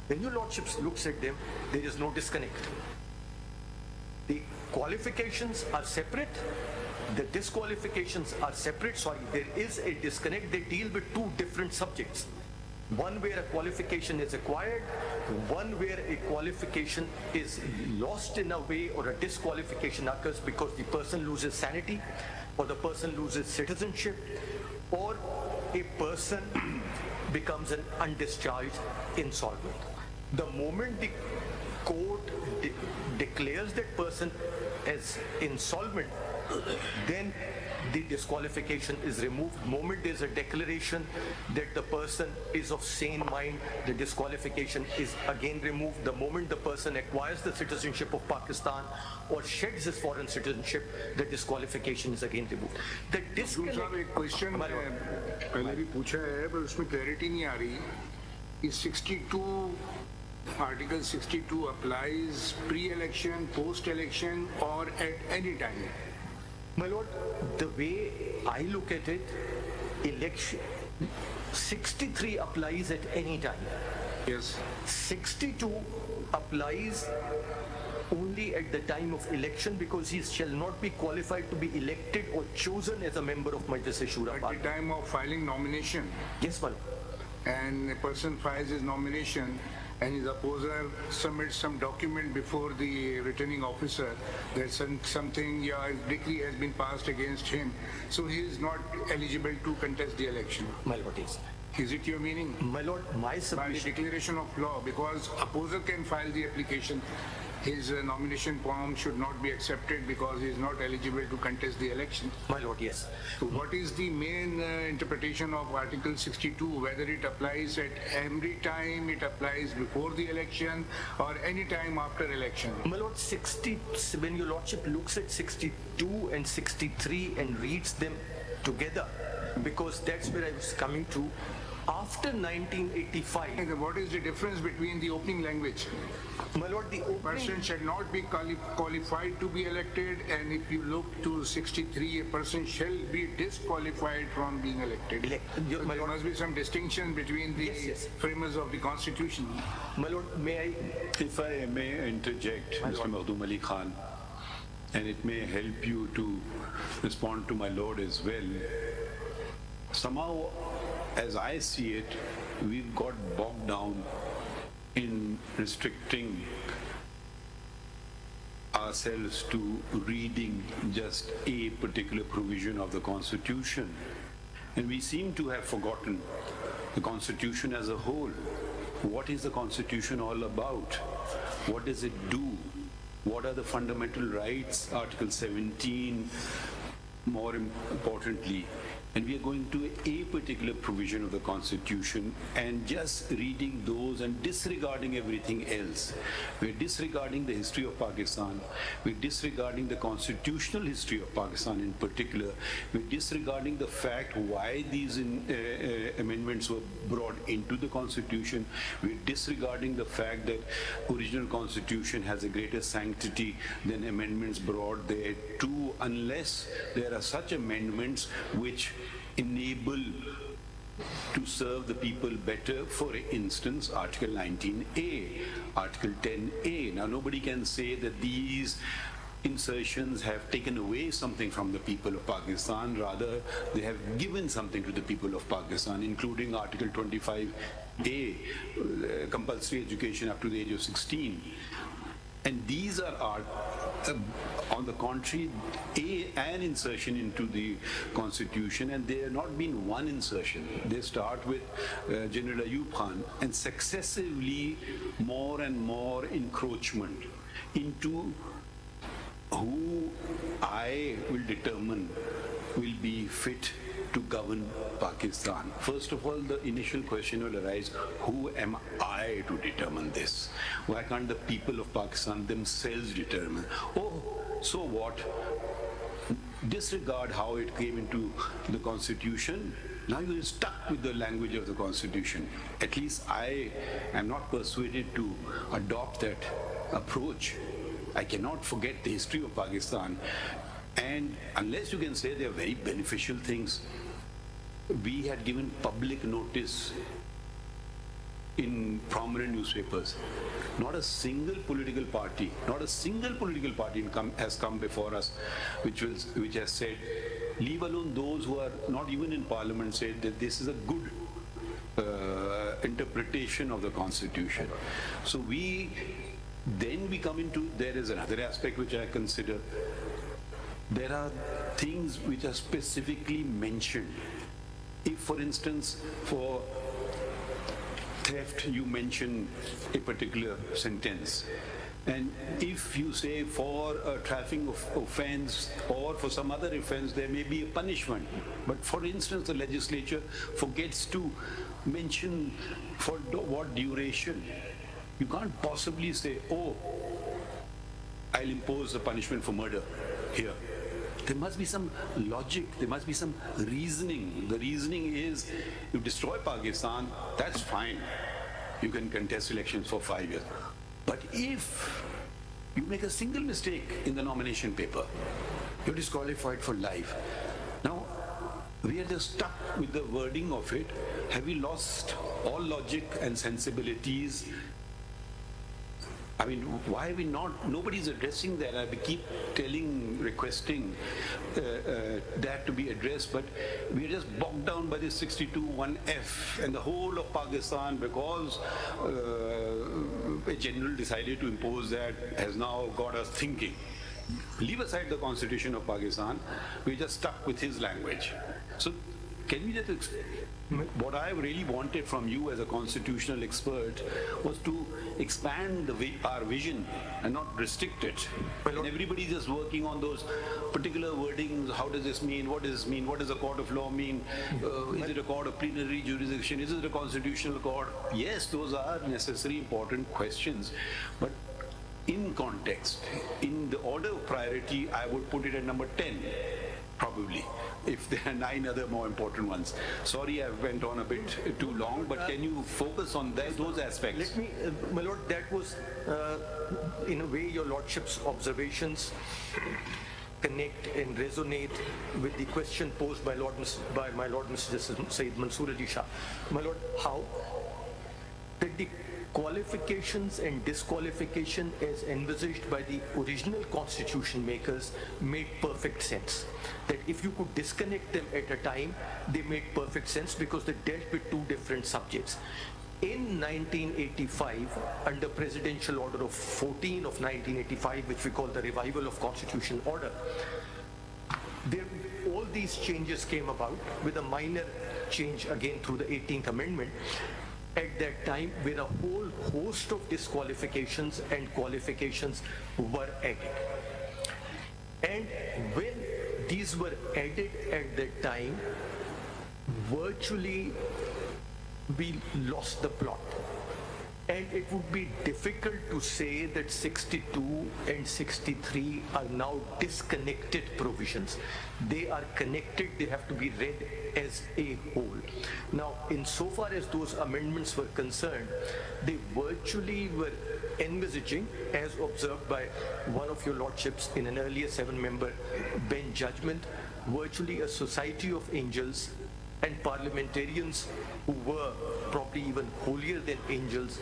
When your lordship looks at them, there is no disconnect. The qualifications are separate, the disqualifications are separate. Sorry, there is a disconnect. They deal with two different subjects. One where a qualification is acquired, one where a qualification is lost in a way, or a disqualification occurs because the person loses sanity, or the person loses citizenship, or a person becomes an undischarged insolvent. The moment the court declares that person as insolvent, then the disqualification is removed. The moment there's a declaration that the person is of sane mind, the disqualification is again removed. The moment the person acquires the citizenship of Pakistan or sheds his foreign citizenship, the disqualification is again removed. The disconnect. एक question पहले भी पूछा है पर उसमें clarity नहीं आ रही. इस 62 Article 62 applies pre-election, post-election, or at any time. My lord, the way I look at it, election 63 applies at any time. Yes. 62 applies only at the time of election because he shall not be qualified to be elected or chosen as a member of Majlis-e-Shura. At the time of filing nomination. Yes, my lord. And a person files his nomination and his opposer submits some document before the returning officer that something, a decree has been passed against him, so he is not eligible to contest the election. My lord, yes. Is it your meaning? My lord, my submission... By the declaration of law, because opposer can file the application, his nomination form should not be accepted because he is not eligible to contest the election. My lord, yes. So what is the main interpretation of Article 62, whether it applies at every time, it applies before the election, or any time after election? My lord, when your lordship looks at 62 and 63 and reads them together, because that's where I was coming to, after 1985... And what is the difference between the opening language? My lord, the opening... person shall not be qualified to be elected, and if you look to 63, a person shall be disqualified from being elected. So there must be some distinction between the framers of the Constitution. My lord, may I... If I may interject, Mr. Makhdoom Ali Khan, and it may help you to respond to my lord as well. Somehow, as I see it, we've got bogged down in restricting ourselves to reading just a particular provision of the Constitution. And we seem to have forgotten the Constitution as a whole. What is the Constitution all about? What does it do? What are the fundamental rights? Article 17, more importantly. And we are going to a particular provision of the Constitution and just reading those and disregarding everything else. We're disregarding the history of Pakistan. We're disregarding the constitutional history of Pakistan in particular. We're disregarding the fact why these amendments were brought into the Constitution. We're disregarding the fact that original Constitution has a greater sanctity than amendments brought there too, unless there are such amendments which enable to serve the people better. For instance, Article 19A, Article 10A. Now, nobody can say that these insertions have taken away something from the people of Pakistan. Rather, they have given something to the people of Pakistan, including Article 25A, compulsory education up to the age of 16. And these are on the contrary, an insertion into the Constitution, and they have not been one insertion. They start with General Ayub Khan, and successively more and more encroachment into who I will determine will be fit to govern Pakistan. First of all, the initial question will arise, who am I to determine this? Why can't the people of Pakistan themselves determine? Oh, so what? Disregard how it came into the Constitution. Now you're stuck with the language of the Constitution. At least I am not persuaded to adopt that approach. I cannot forget the history of Pakistan. And unless you can say they are very beneficial things, we had given public notice in prominent newspapers. Not a single political party has come before us which has said, leave alone those who are not even in Parliament, said that this is a good interpretation of the Constitution. So then we come into, there is another aspect which I consider. There are things which are specifically mentioned. If, for instance, for theft, you mention a particular sentence, and if you say for a traffic offense or for some other offense, there may be a punishment. But for instance, the legislature forgets to mention for what duration. You can't possibly say, oh, I'll impose a punishment for murder here. There must be some logic, there must be some reasoning. The reasoning is, you destroy Pakistan, that's fine. you can contest elections for 5 years. But if you make a single mistake in the nomination paper, you're disqualified for life. Now, we are just stuck with the wording of it. Have we lost all logic and sensibilities? I mean, why are we not? Nobody's addressing that. I keep requesting that to be addressed, but we're just bogged down by this 62(1)(f) and the whole of Pakistan, because a general decided to impose that, has now got us thinking. Leave aside the constitution of Pakistan, we're just stuck with his language. So can we just, what I really wanted from you as a constitutional expert was to expand our vision and not restrict it. And everybody's just working on those particular wordings. How does this mean? What does this mean? What does a court of law mean? Is it a court of plenary jurisdiction? Is it a constitutional court? Yes, those are necessary, important questions. But in context, in the order of priority, I would put it at number 10, probably, if there are 9 other more important ones. Sorry, I went on a bit too long, but can you focus on those aspects? Let me, my lord, that was, in a way, your lordship's observations connect and resonate with the question posed by my lord Mr. Justice Sayyid Mansoor Ali Shah. My lord, how did the qualifications and disqualification as envisaged by the original constitution makers made perfect sense? That if you could disconnect them at a time, they made perfect sense because they dealt with 2 different subjects. In 1985, under Presidential Order of 14 of 1985, which we call the Revival of Constitution Order, all these changes came about with a minor change again through the 18th Amendment. At that time, where a whole host of disqualifications and qualifications were added. And when these were added at that time, virtually we lost the plot. And it would be difficult to say that 62 and 63 are now disconnected provisions. They are connected, they have to be read as a whole. Now, insofar as those amendments were concerned, they virtually were envisaging, as observed by one of your lordships in an earlier 7-member bench judgment, virtually a society of angels and parliamentarians who were probably even holier than angels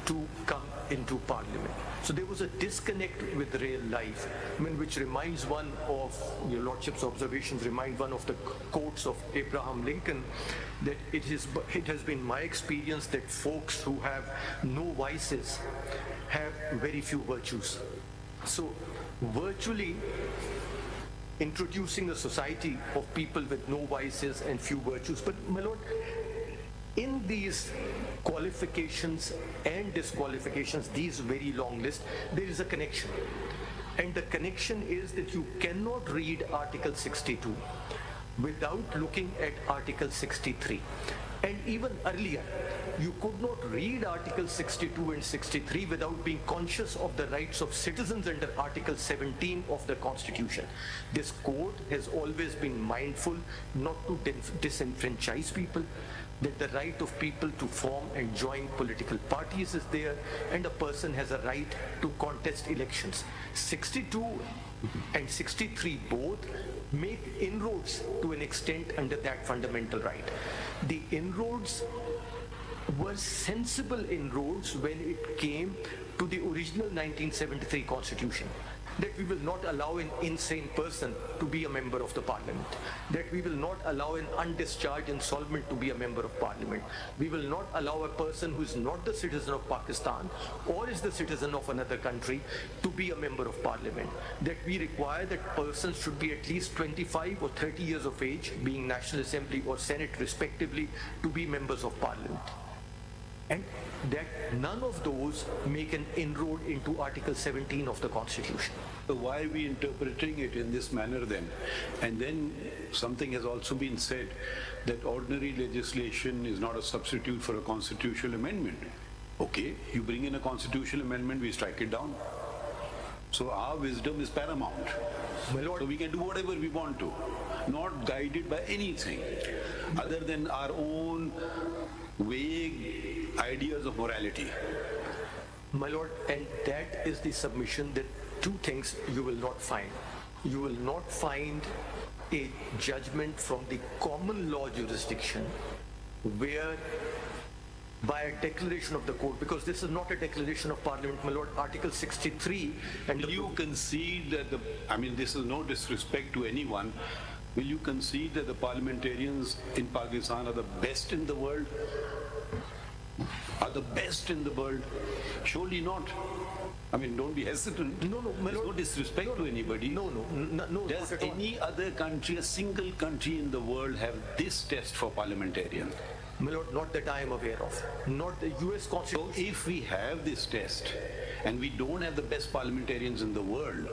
to come into parliament. So there was a disconnect with real life, which reminds one of, your lordship's observations remind one of the quotes of Abraham Lincoln, that it has been my experience that folks who have no vices have very few virtues. So virtually introducing a society of people with no vices and few virtues. But my lord, in these qualifications and disqualifications, these very long list, there is a connection. And the connection is that you cannot read Article 62 without looking at Article 63. And even earlier, you could not read Article 62 and 63 without being conscious of the rights of citizens under Article 17 of the Constitution. This court has always been mindful not to disenfranchise people, that the right of people to form and join political parties is there, and a person has a right to contest elections. 62 and 63 both make inroads to an extent under that fundamental right. The inroads were sensible inroads when it came to the original 1973 Constitution. That we will not allow an insane person to be a member of the parliament. That we will not allow an undischarged insolvent to be a member of parliament. We will not allow a person who is not the citizen of Pakistan or is the citizen of another country to be a member of parliament. That we require that persons should be at least 25 or 30 years of age, being National Assembly or Senate respectively, to be members of parliament. And that none of those make an inroad into Article 17 of the Constitution. So why are we interpreting it in this manner then? And then something has also been said that ordinary legislation is not a substitute for a constitutional amendment. Okay, you bring in a constitutional amendment, we strike it down. So our wisdom is paramount. My lord, so we can do whatever we want to. not guided by anything other than our own vague ideas of morality. My lord, and that is the submission that two things you will not find. You will not find a judgment from the common law jurisdiction where by a declaration of the court, because this is not a declaration of parliament, my lord, Article 63. And will you concede that this is no disrespect to anyone, will you concede that the parliamentarians in Pakistan are the best in the world? Are the best in the world? Surely not. Don't be hesitant. No, my There's lord. no disrespect to anybody. No. Does any other country, a single country in the world, have this test for parliamentarians? My lord, not that I am aware of. Not the US Constitution. So if we have this test and we don't have the best parliamentarians in the world,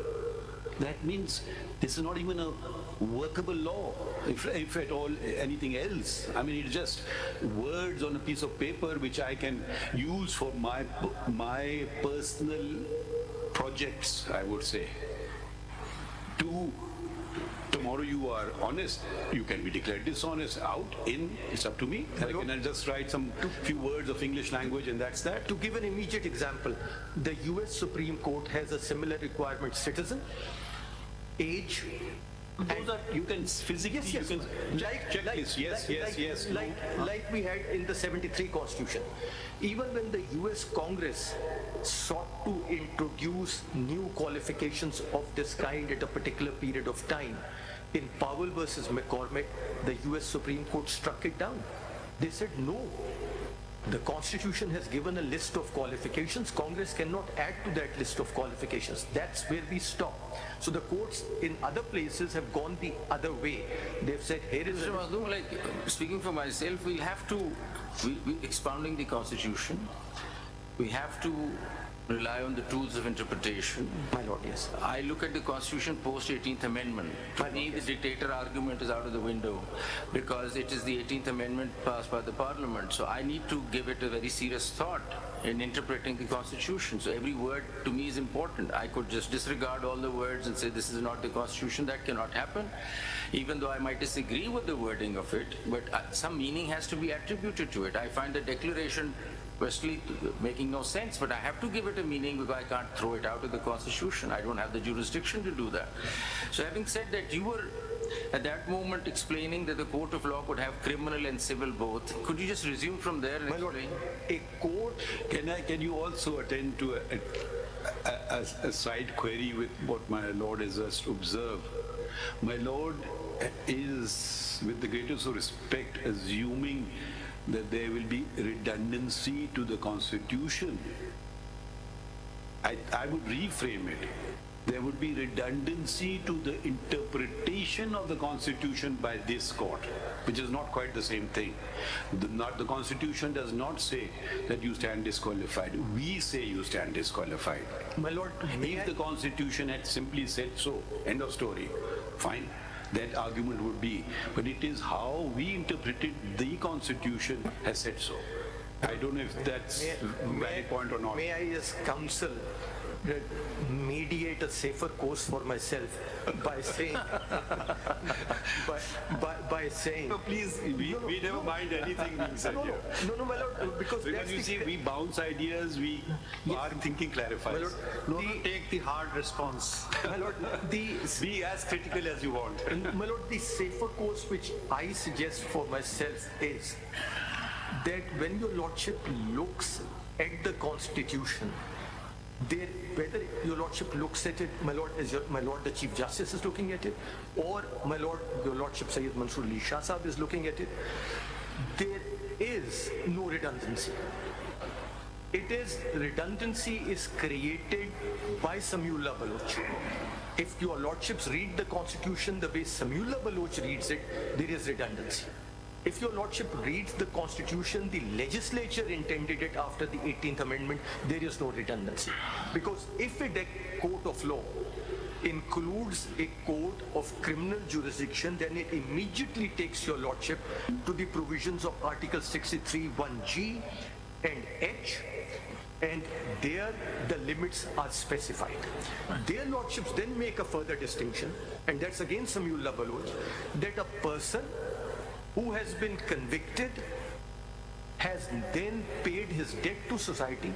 that means this is not even a workable law, if at all anything else. It's just words on a piece of paper which I can use for my personal projects, I would say. Tomorrow you are honest, you can be declared dishonest, out, in, it's up to me. I can just write some few words of English language and that's that. To give an immediate example, the US Supreme Court has a similar requirement: citizen, age. Those are, you can physically, yes. you can check this, yes. Like we had in the 73 Constitution. Even when the US Congress sought to introduce new qualifications of this kind at a particular period of time, in Powell versus McCormick, the US Supreme Court struck it down. They said no. The Constitution has given a list of qualifications. Congress cannot add to that list of qualifications. That's where we stop. So the courts in other places have gone the other way. They've said, here is... Mr. Mazloom, speaking for myself, we'll have to, expounding the Constitution, we have to rely on the tools of interpretation. My lord, yes. I look at the Constitution post 18th Amendment. To me, the dictator argument is out of the window because it is the 18th Amendment passed by the Parliament. So I need to give it a very serious thought in interpreting the Constitution. So every word to me is important. I could just disregard all the words and say this is not the Constitution. That cannot happen, even though I might disagree with the wording of it, but some meaning has to be attributed to it. I find the declaration firstly making no sense, but I have to give it a meaning because I can't throw it out of the Constitution. I don't have the jurisdiction to do that. So having said that, you were at that moment explaining that the court of law could have criminal and civil both. Could you just resume from there and explain? A court... Can you also attend to a side query with what my lord has just observed? My lord is, with the greatest respect, assuming that there will be redundancy to the Constitution. I would reframe it. There would be redundancy to the interpretation of the Constitution by this court, which is not quite the same thing. The Constitution does not say that you stand disqualified. We say you stand disqualified. My lord, if the Constitution had simply said so, end of story, fine. That argument would be, but it is how we interpreted the Constitution has said so. I don't know if that's a valid point or not. May I as counsel mediate a safer course for myself by saying by saying no, please, we never mind anything being said here. No, my lord, because you see, we bounce ideas, our thinking clarifies. Take the hard response. My lord, be as critical as you want. My lord, the safer course which I suggest for myself is that when your lordship looks at the Constitution, whether your lordship looks at it, my lord, as my lord the Chief Justice is looking at it, or my lord, your lordship Sayyid Mansoor Ali Shah Sahab is looking at it, there is no redundancy. Redundancy is created by Samuel Baloch. If your lordships read the Constitution the way Samuel Baloch reads it, there is redundancy. If your lordship reads the Constitution, the legislature intended it after the 18th Amendment, there is no redundancy. Because if a court of law includes a court of criminal jurisdiction, then it immediately takes your lordship to the provisions of Article 63 1G and H, and there the limits are specified. Their lordships then make a further distinction, and that's again Samiullah Baloch, that a person who has been convicted has then paid his debt to society,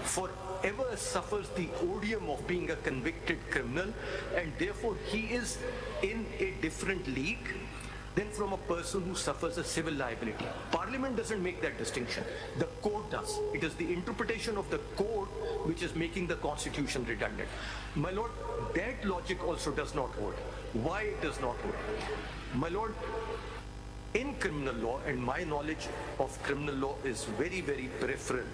forever suffers the odium of being a convicted criminal, and therefore he is in a different league than from a person who suffers a civil liability. Parliament doesn't make that distinction. The court does. It is the interpretation of the court which is making the constitution redundant. My lord, that logic also does not hold. Why it does not hold? My lord, in criminal law, and my knowledge of criminal law is very, very peripheral,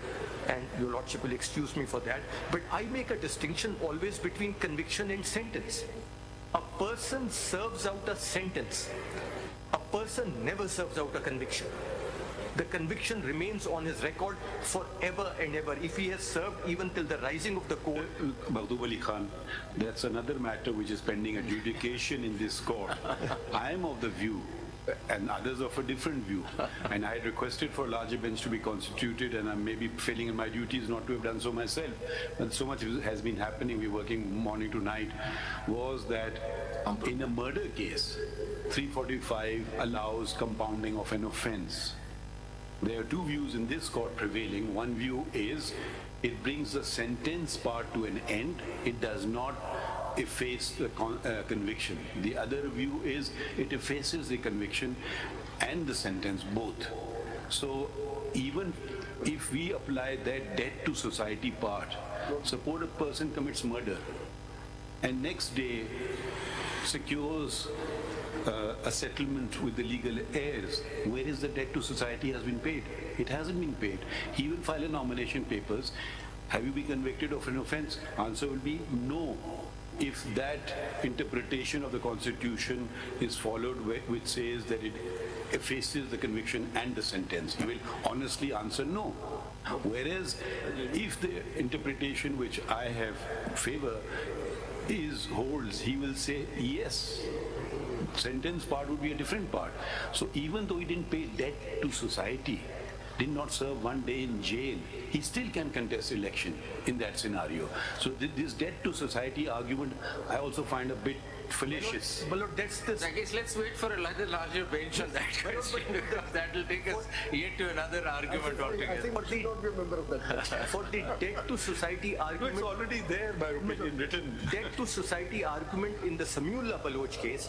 and your lordship will excuse me for that, but I make a distinction always between conviction and sentence. A person serves out a sentence. A person never serves out a conviction. The conviction remains on his record forever and ever. If he has served even till the rising of the court. Mahdub Ali Khan, that's another matter which is pending adjudication in this court. I am of the view, and others of a different view, and I had requested for a larger bench to be constituted, and I'm maybe failing in my duties not to have done so myself, but so much has been happening, we're working morning to night, was that in a murder case, 345 allows compounding of an offense. There are two views in this court prevailing. One view is it brings the sentence part to an end. It does not efface the conviction. The other view is it effaces the conviction and the sentence both. So even if we apply that debt to society part, suppose a person commits murder and next day secures a settlement with the legal heirs, where is the debt to society has been paid? It hasn't been paid. He will file a nomination papers. Have you been convicted of an offense? Answer will be no. If that interpretation of the Constitution is followed, which says that it effaces the conviction and the sentence, he will honestly answer no. Whereas if the interpretation which I have favor holds, he will say yes. Sentence part would be a different part. So even though he didn't pay debt to society, did not serve one day in jail, he still can contest election in that scenario. So this debt to society argument, I also find a bit fallacious. But look, that's the... I guess let's wait for a larger bench on that question, because that will take us yet to another argument altogether. I think we should not be a member of that. For the debt to society argument... It's already there, by opinion, written. Debt to society argument in the Samiullah Baloch case,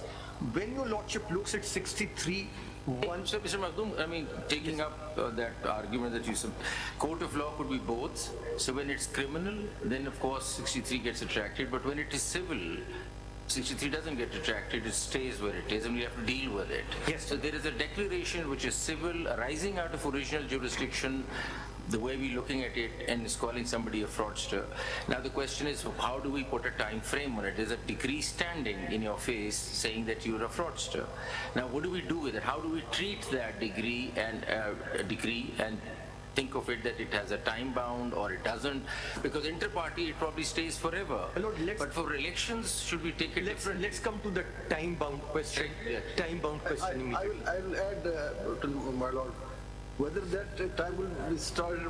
when your lordship looks at 63... So, Mr. Makhdoom, I mean, taking up that argument that you said, court of law could be both. So when it's criminal, then of course 63 gets retracted. But when it is civil, 63 doesn't get retracted, it stays where it is, and we have to deal with it. Yes. So there is a declaration which is civil, arising out of original jurisdiction, the way we're looking at it, and is calling somebody a fraudster. Now the question is, how do we put a time frame on it? There's a decree standing in your face saying that you're a fraudster. Now what do we do with it? How do we treat that decree and think of it that it has a time bound or it doesn't? Because inter-party it probably stays forever. Lord, but for elections, should we take it different? Let's come to the time bound question. Time bound question immediately. I will add to my lord, whether that time will be started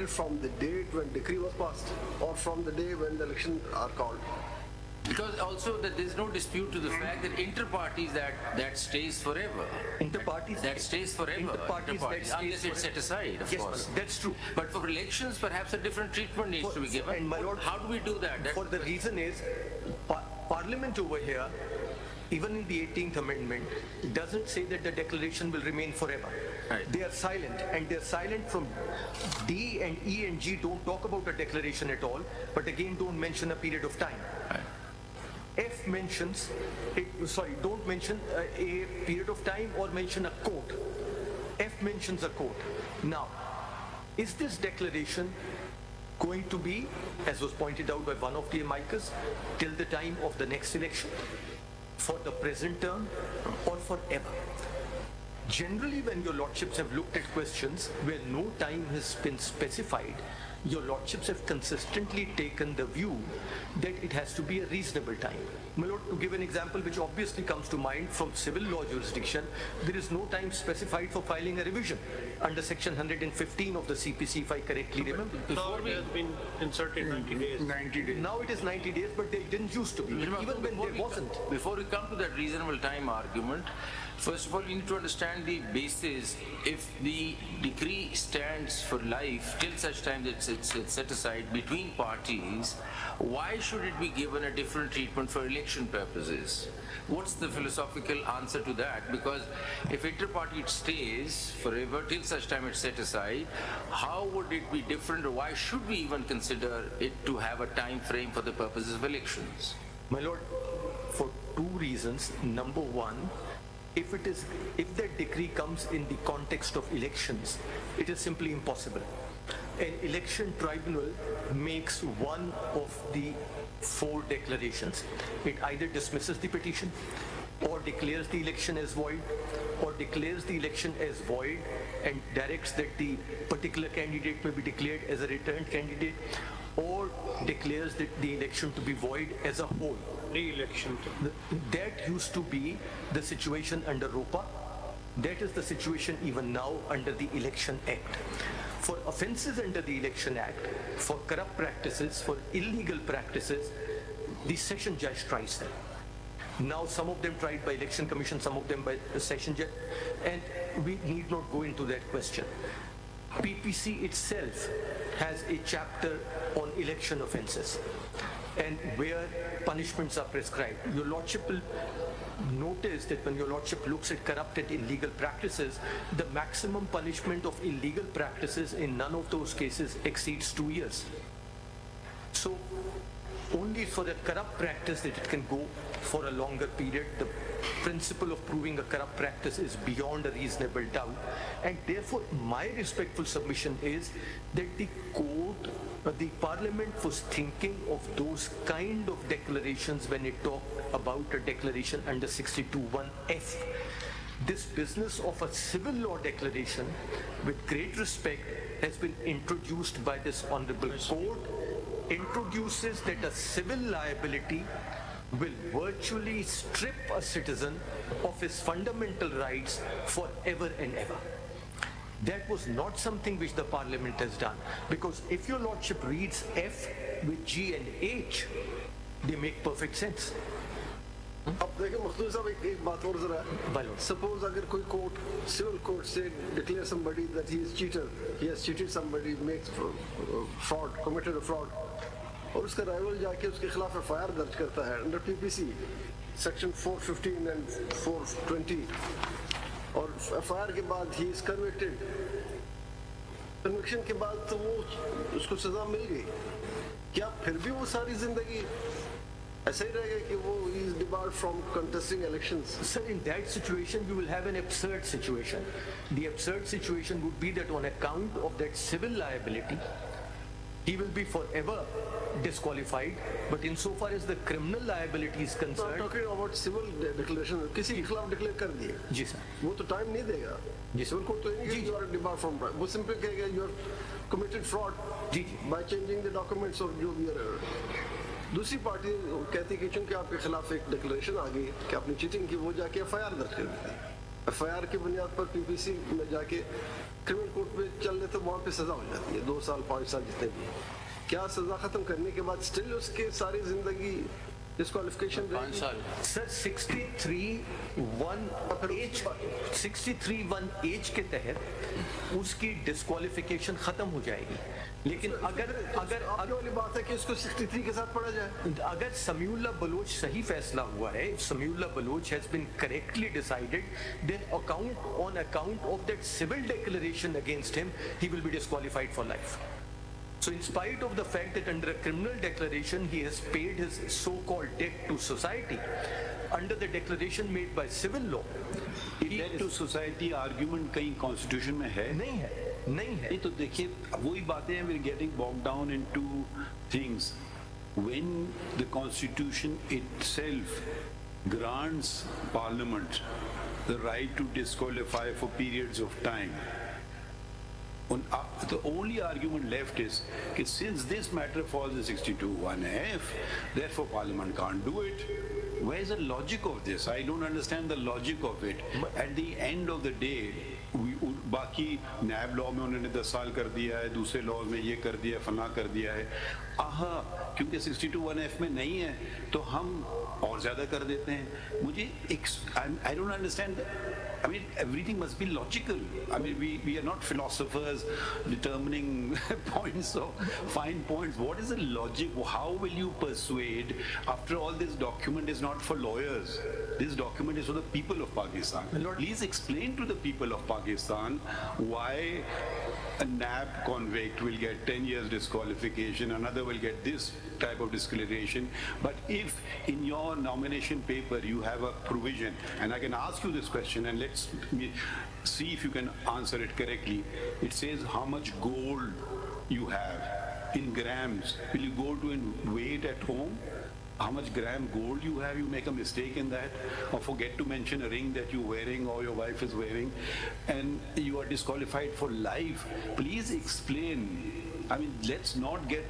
from the date when decree was passed or from the day when the elections are called. Because also that there's no dispute to the fact that inter-parties that stays forever. Inter-parties? That stays forever. Inter-parties that stays unless it's set aside, of course. That's true. But for elections, perhaps a different treatment needs to be given. And my lord, how do we do that? For the reason is, Parliament over here, even in the 18th Amendment, doesn't say that the declaration will remain forever. Right. They are silent, and they're silent from D and E and G don't talk about a declaration at all, but again don't mention a period of time. Right. F mentions, don't mention a period of time or mention a court. F mentions a court. Now, is this declaration going to be, as was pointed out by one of the amicus, till the time of the next election, for the present term, or forever? Generally, when your lordships have looked at questions where no time has been specified, Your lordships have consistently taken the view that it has to be a reasonable time. My lord, to give an example which obviously comes to mind from civil law jurisdiction, there is no time specified for filing a revision under section 115 of the CPC, if I correctly remember. Now it has been inserted 90 days. 90 days. Now it is 90 days, but they didn't used to be, even when there wasn't. Before we come to that reasonable time argument, first of all, you need to understand the basis. If the decree stands for life till such time that it's set aside between parties, why should it be given a different treatment for election purposes? What's the philosophical answer to that? Because if inter-party it stays forever till such time it's set aside, how would it be different, or why should we even consider it to have a time frame for the purposes of elections? My lord, for two reasons. Number one, if that decree comes in the context of elections, it is simply impossible. An election tribunal makes one of the four declarations. It either dismisses the petition, or declares the election as void, or declares the election as void and directs that the particular candidate may be declared as a returned candidate, or declares that the election to be void as a whole. Re-election. That used to be the situation under ROPA. That is the situation even now under the Election Act. For offences under the Election Act, for corrupt practices, for illegal practices, the session judge tries them. Now some of them tried by Election Commission, some of them by the session judge, and we need not go into that question. PPC itself has a chapter on election offences and where punishments are prescribed. Your lordship will notice that when your lordship looks at corrupt and illegal practices, the maximum punishment of illegal practices in none of those cases exceeds 2 years. So only for a corrupt practice that it can go for a longer period. The principle of proving a corrupt practice is beyond a reasonable doubt, and therefore my respectful submission is that the court, the parliament was thinking of those kind of declarations when it talked about a declaration under 62(1)(f). This business of a civil law declaration, with great respect, has been introduced by this honorable court, introduces that a civil liability will virtually strip a citizen of his fundamental rights forever and ever. That was not something which the parliament has done, because if your lordship reads F with G and H, they make perfect sense. अब देखिए मखदूम साहब एक बात और जरा suppose अगर कोई court civil court say declare somebody that he is cheater, he has cheated somebody, makes fraud, committed a fraud, और उसका rival जाके उसके खिलाफ FIR दर्ज करता है under PPC section 415 and 420, और FIR के बाद he is convicted, conviction के बाद तो वो उसको सजा मिल गई, क्या फिर भी वो सारी जिंदगी ऐसा ही रहेगा कि वो is debarred from contesting elections? Sir, in that situation you will have an absurd situation. The absurd situation would be that on account of that civil liability, he will be forever disqualified, but insofar as the criminal liability is concerned... talking about civil declaration, किसी के खिलाफ declare कर दिए, जी sir, वो तो time नहीं देगा, civil court तो नहीं कि you are debarred from, वो simply कहेगा you have committed fraud by changing the documents और जो भी दूसरी पार्टी कहती है कि चूंकि आपके खिलाफ एक डिक्लेरेशन आ गई कि आपने चीटिंग की, वो जाके FIR दर्ज कर देती है, FIR की बुनियाद पर PPC में जाके क्रिमिनल कोर्ट में चल रहे तो वहाँ पे सजा हो जाती है 2 साल 5 साल जितने भी, क्या सजा खत्म करने के बाद स्टिल उसके सारी जिंदगी डिस्क्वालिफिकेशन 5 साल? सर 63(1)(h) के तहत उसकी डिस्क्वालिफिकेशन खत्म हो जाएगी, लेकिन अगर वाली बात है कि इसको 63 के साथ पढ़ा जाए, अगर समीउल्लाह बलोच सही फैसला हुआ है, if Samiullah Baloch has been correctly decided, then on account of that civil declaration against him, he will be disqualified for life. So in spite of the fact that under a criminal declaration he has paid his so-called debt to society, under the declaration made by civil law, debt to society argument कहीं constitution में है? नहीं है, नहीं है। तो देखिए वही बातें हैं, we're getting bogged down into things. When the constitution itself grants parliament the right to disqualify for periods of time, The only argument left is that since this matter falls in 62(1)(f), therefore Parliament can't do it. Where's the logic of this? I don't understand the logic of it. At the end of the day, बाकी नैब law में उन्होंने 10 साल कर दिया है, दूसरे law में ये कर दिया, फला कर दिया है, क्योंकि 62(1)(f) में नहीं है तो हम और ज्यादा कर देते हैं. मुझे I don't understand. I mean, everything must be logical. I mean, we are not philosophers determining points or fine points. What is the logic? How will you persuade? After all, this document is not for lawyers. This document is for the people of Pakistan. Please explain to the people of Pakistan why a NAB convict will get 10 years disqualification, another will get this type of disqualification. But if in your nomination paper you have a provision, and I can ask you this question and let's see if you can answer it correctly. It says how much gold you have in grams. Will you go to and weigh it at home? How much gram gold you have, you make a mistake in that, or forget to mention a ring that you're wearing or your wife is wearing, and you are disqualified for life. Please explain. I mean, let's not get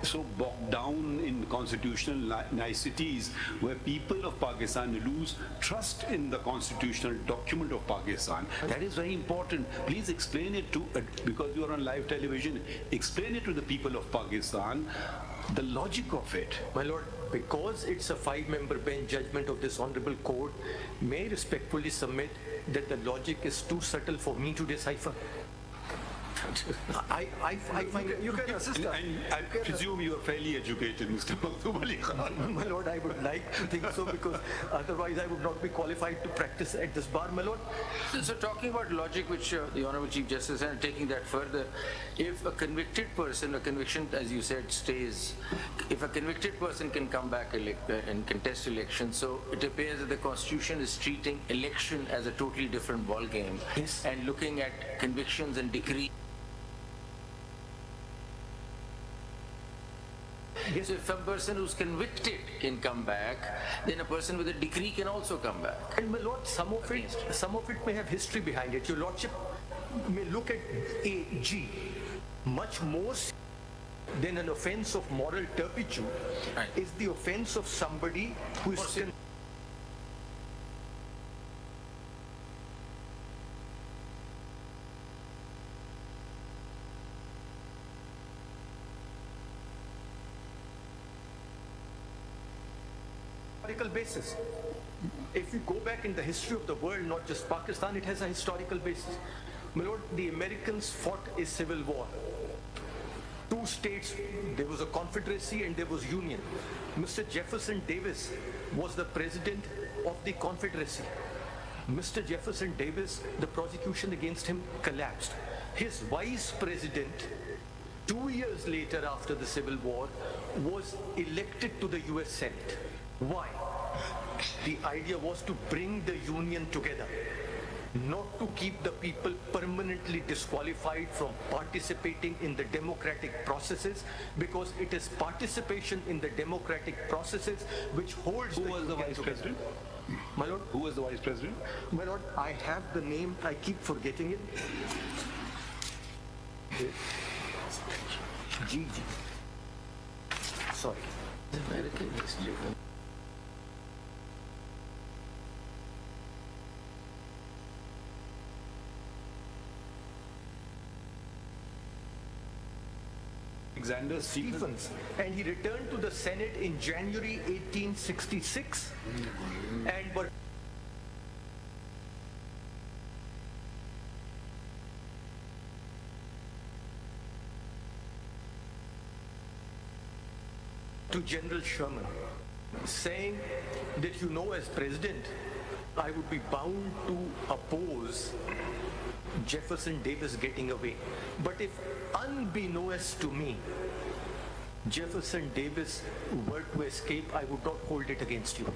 so bogged down in constitutional niceties where people of Pakistan lose trust in the constitutional document of Pakistan. That is very important. Please explain it to, because you are on live television, explain it to the people of Pakistan, the logic of it. My lord, because it's a 5-member bench judgment of this honorable court, may I respectfully submit that the logic is too subtle for me to decipher. I find you can assist us. And I presume you are fairly educated, Mr. Makhdoom Ali Khan. My lord, I would like to think so, because otherwise I would not be qualified to practice at this bar, my lord. So talking about logic, which the Honorable Chief Justice, and taking that further, if a convicted person, a conviction, as you said, stays, if a convicted person can come back and contest election, so it appears that the Constitution is treating election as a totally different ball game, yes, and looking at convictions and decree. Yes, if a person who's convicted can come back, then a person with a decree can also come back. And my lord, some of it may have history behind it. Your lordship may look at AG much more than an offense of moral turpitude, right, is the offense of somebody who is historical basis. If we go back in the history of the world, not just Pakistan, it has a historical basis. My lord, the Americans fought a civil war. 2 states, there was a confederacy and there was union. Mr. Jefferson Davis was the president of the confederacy. Mr. Jefferson Davis, the prosecution against him collapsed. His vice president, 2 years later after the civil war, was elected to the US Senate. Why? The idea was to bring the union together, not to keep the people permanently disqualified from participating in the democratic processes, because it is participation in the democratic processes which holds. Who was the vice president? My lord? Who was the vice president? My lord, I have the name, I keep forgetting it. G. Sorry. American history. Alexander Stephens, and he returned to the Senate in January 1866, and but to General Sherman, saying that, you know, as president, I would be bound to oppose Jefferson Davis getting away. But if, unbeknownst to me, Jefferson Davis were to escape, I would not hold it against you.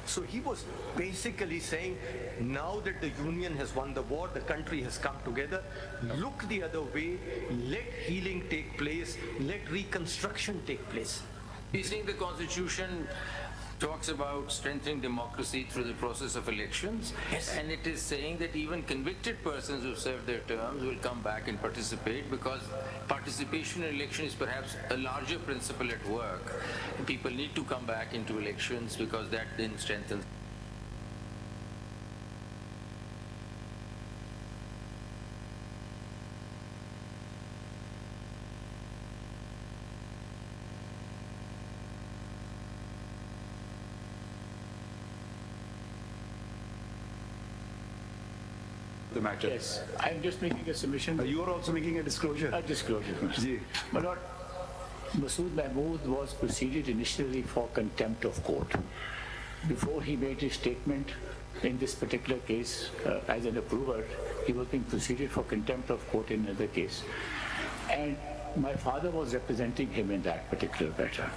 So he was basically saying, now that the Union has won the war, the country has come together, look the other way, let healing take place, let reconstruction take place. He's saying the Constitution talks about strengthening democracy through the process of elections. Yes. And it is saying that even convicted persons who serve their terms will come back and participate, because participation in election is perhaps a larger principle at work. People need to come back into elections because that then strengthens. The matter. Yes, I'm just making a submission. You are also making a disclosure. A disclosure. My Lord, Masood Mahmood was proceeded initially for contempt of court. Before he made his statement in this particular case as an approver, he was being proceeded for contempt of court in another case. And my father was representing him in that particular matter.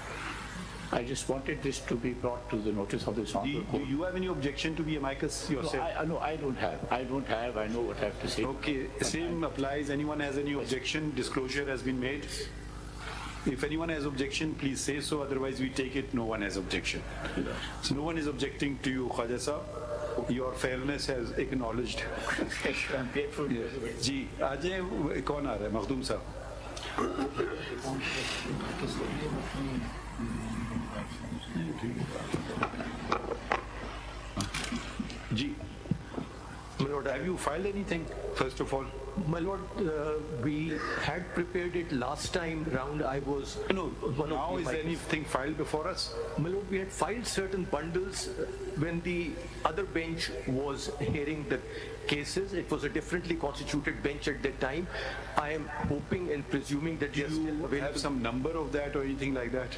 I just wanted this to be brought to the notice of this honorable court. Do you have any objection to be amicus yourself? No, I don't have. I know what I have to say. Okay, same applies. Anyone has any objection? Disclosure has been made. If anyone has objection, please say so. Otherwise, we take it no one has objection. So no one is objecting to you, Khwaja Sahab. Your fairness has acknowledged. I'm grateful. जी, आज कौन आ रहा है? मखदूम साहब. Ji, my Lord, have you filed anything, first of all? My Lord, we had prepared it last time round. I was... No, now is anything filed before us? My Lord, we had filed certain bundles when the other bench was hearing the cases. It was a differently constituted bench at that time. I am hoping and presuming that they are still available. Do you have some number of that or anything like that?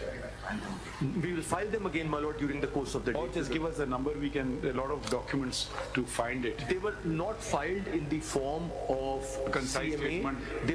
We will file them again, my Lord, during the course of the day. Or just give us a number, we can, a lot of documents to find it. They were not filed in the form of concise CMA. statement.